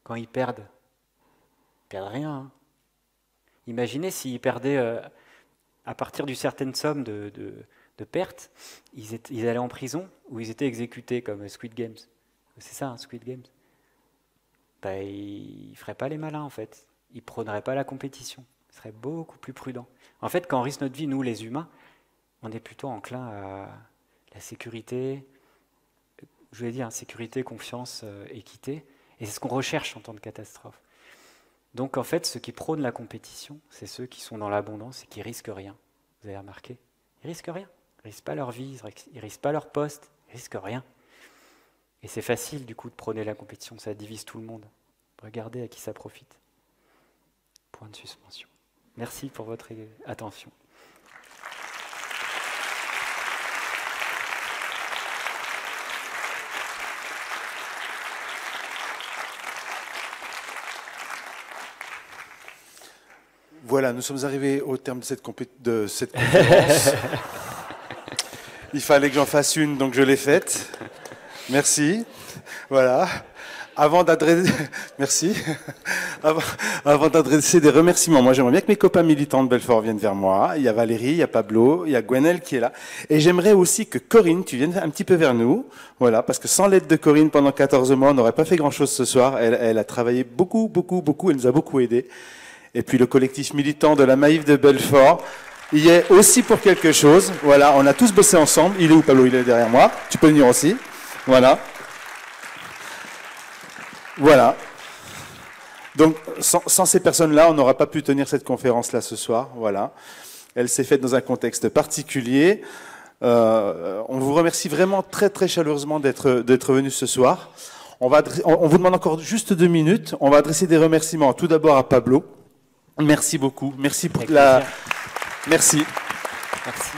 quand ils perdent? Ils perdent rien. Hein. Imaginez s'ils perdaient à partir d'une certaine somme de pertes, ils allaient en prison ou ils étaient exécutés comme Squid Games. C'est ça, hein, Squid Games. Ils ne feraient pas les malins en fait. Ils ne prôneraient pas la compétition. Ils seraient beaucoup plus prudents. En fait, quand on risque notre vie, nous les humains, on est plutôt enclin à la sécurité, je voulais dire, sécurité, confiance, équité. Et c'est ce qu'on recherche en temps de catastrophe. Donc en fait, ceux qui prônent la compétition, c'est ceux qui sont dans l'abondance et qui risquent rien. Vous avez remarqué? Ils risquent rien. Ils risquent pas leur vie, ils risquent pas leur poste, ils risquent rien. Et c'est facile du coup de prôner la compétition, ça divise tout le monde. Regardez à qui ça profite. Point de suspension. Merci pour votre attention. Voilà, nous sommes arrivés au terme de cette conférence. Il fallait que j'en fasse une, donc je l'ai faite. Merci. Voilà. Avant d'adresser des remerciements, moi j'aimerais bien que mes copains militants de Belfort viennent vers moi. Il y a Valérie, il y a Pablo, il y a Gwenelle qui est là. Et j'aimerais aussi que Corinne, tu viennes un petit peu vers nous. Voilà, parce que sans l'aide de Corinne pendant 14 mois, on n'aurait pas fait grand-chose ce soir. Elle a travaillé beaucoup, elle nous a beaucoup aidés. Et puis le collectif militant de la Maïf de Belfort, il y est aussi pour quelque chose. Voilà, on a tous bossé ensemble. Il est où, Pablo? Il est derrière moi. Tu peux venir aussi. Voilà. Voilà. Donc, sans ces personnes-là, on n'aura pas pu tenir cette conférence-là ce soir. Voilà. Elle s'est faite dans un contexte particulier. On vous remercie vraiment très, très chaleureusement d'être venus ce soir. On vous demande encore juste 2 minutes. On va adresser des remerciements tout d'abord à Pablo. Merci beaucoup. Merci pour Merci. Merci.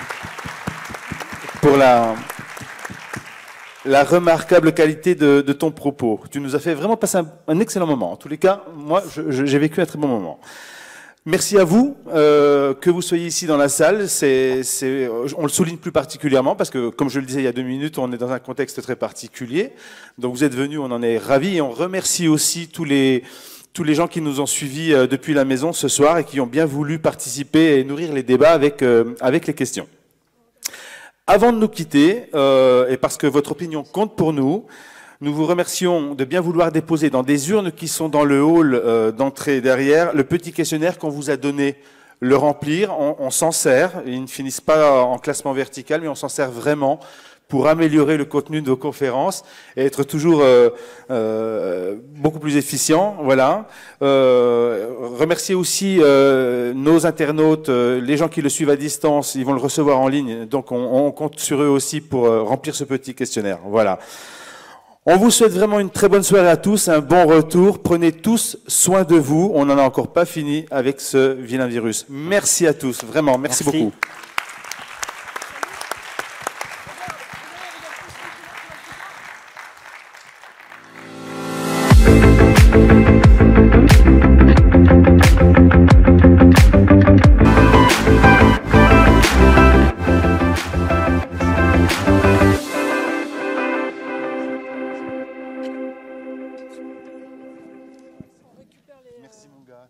Pour la remarquable qualité de ton propos. Tu nous as fait vraiment passer un excellent moment. En tous les cas, moi, j'ai vécu un très bon moment. Merci à vous, que vous soyez ici dans la salle. On le souligne plus particulièrement parce que, comme je le disais il y a 2 minutes, on est dans un contexte très particulier. Donc vous êtes venus, on en est ravis. Et on remercie aussi tous les gens qui nous ont suivis depuis la maison ce soir et qui ont bien voulu participer et nourrir les débats avec les questions. Avant de nous quitter, et parce que votre opinion compte pour nous, nous vous remercions de bien vouloir déposer dans des urnes qui sont dans le hall d'entrée derrière le petit questionnaire qu'on vous a donné. Le remplir, on s'en sert, ils ne finissent pas en classement vertical, mais on s'en sert vraiment pour améliorer le contenu de vos conférences et être toujours beaucoup plus efficient. Voilà. Remercier aussi nos internautes, les gens qui le suivent à distance, ils vont le recevoir en ligne, donc on compte sur eux aussi pour remplir ce petit questionnaire. Voilà. On vous souhaite vraiment une très bonne soirée à tous, un bon retour. Prenez tous soin de vous. On n'en a encore pas fini avec ce vilain virus. Merci à tous, vraiment, merci beaucoup.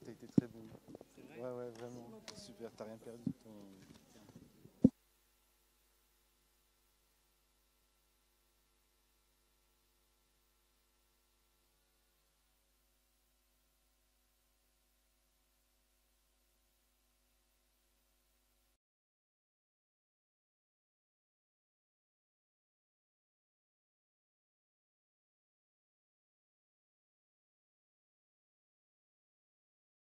T'as été très bon. Ouais, vraiment. Super, t'as rien perdu.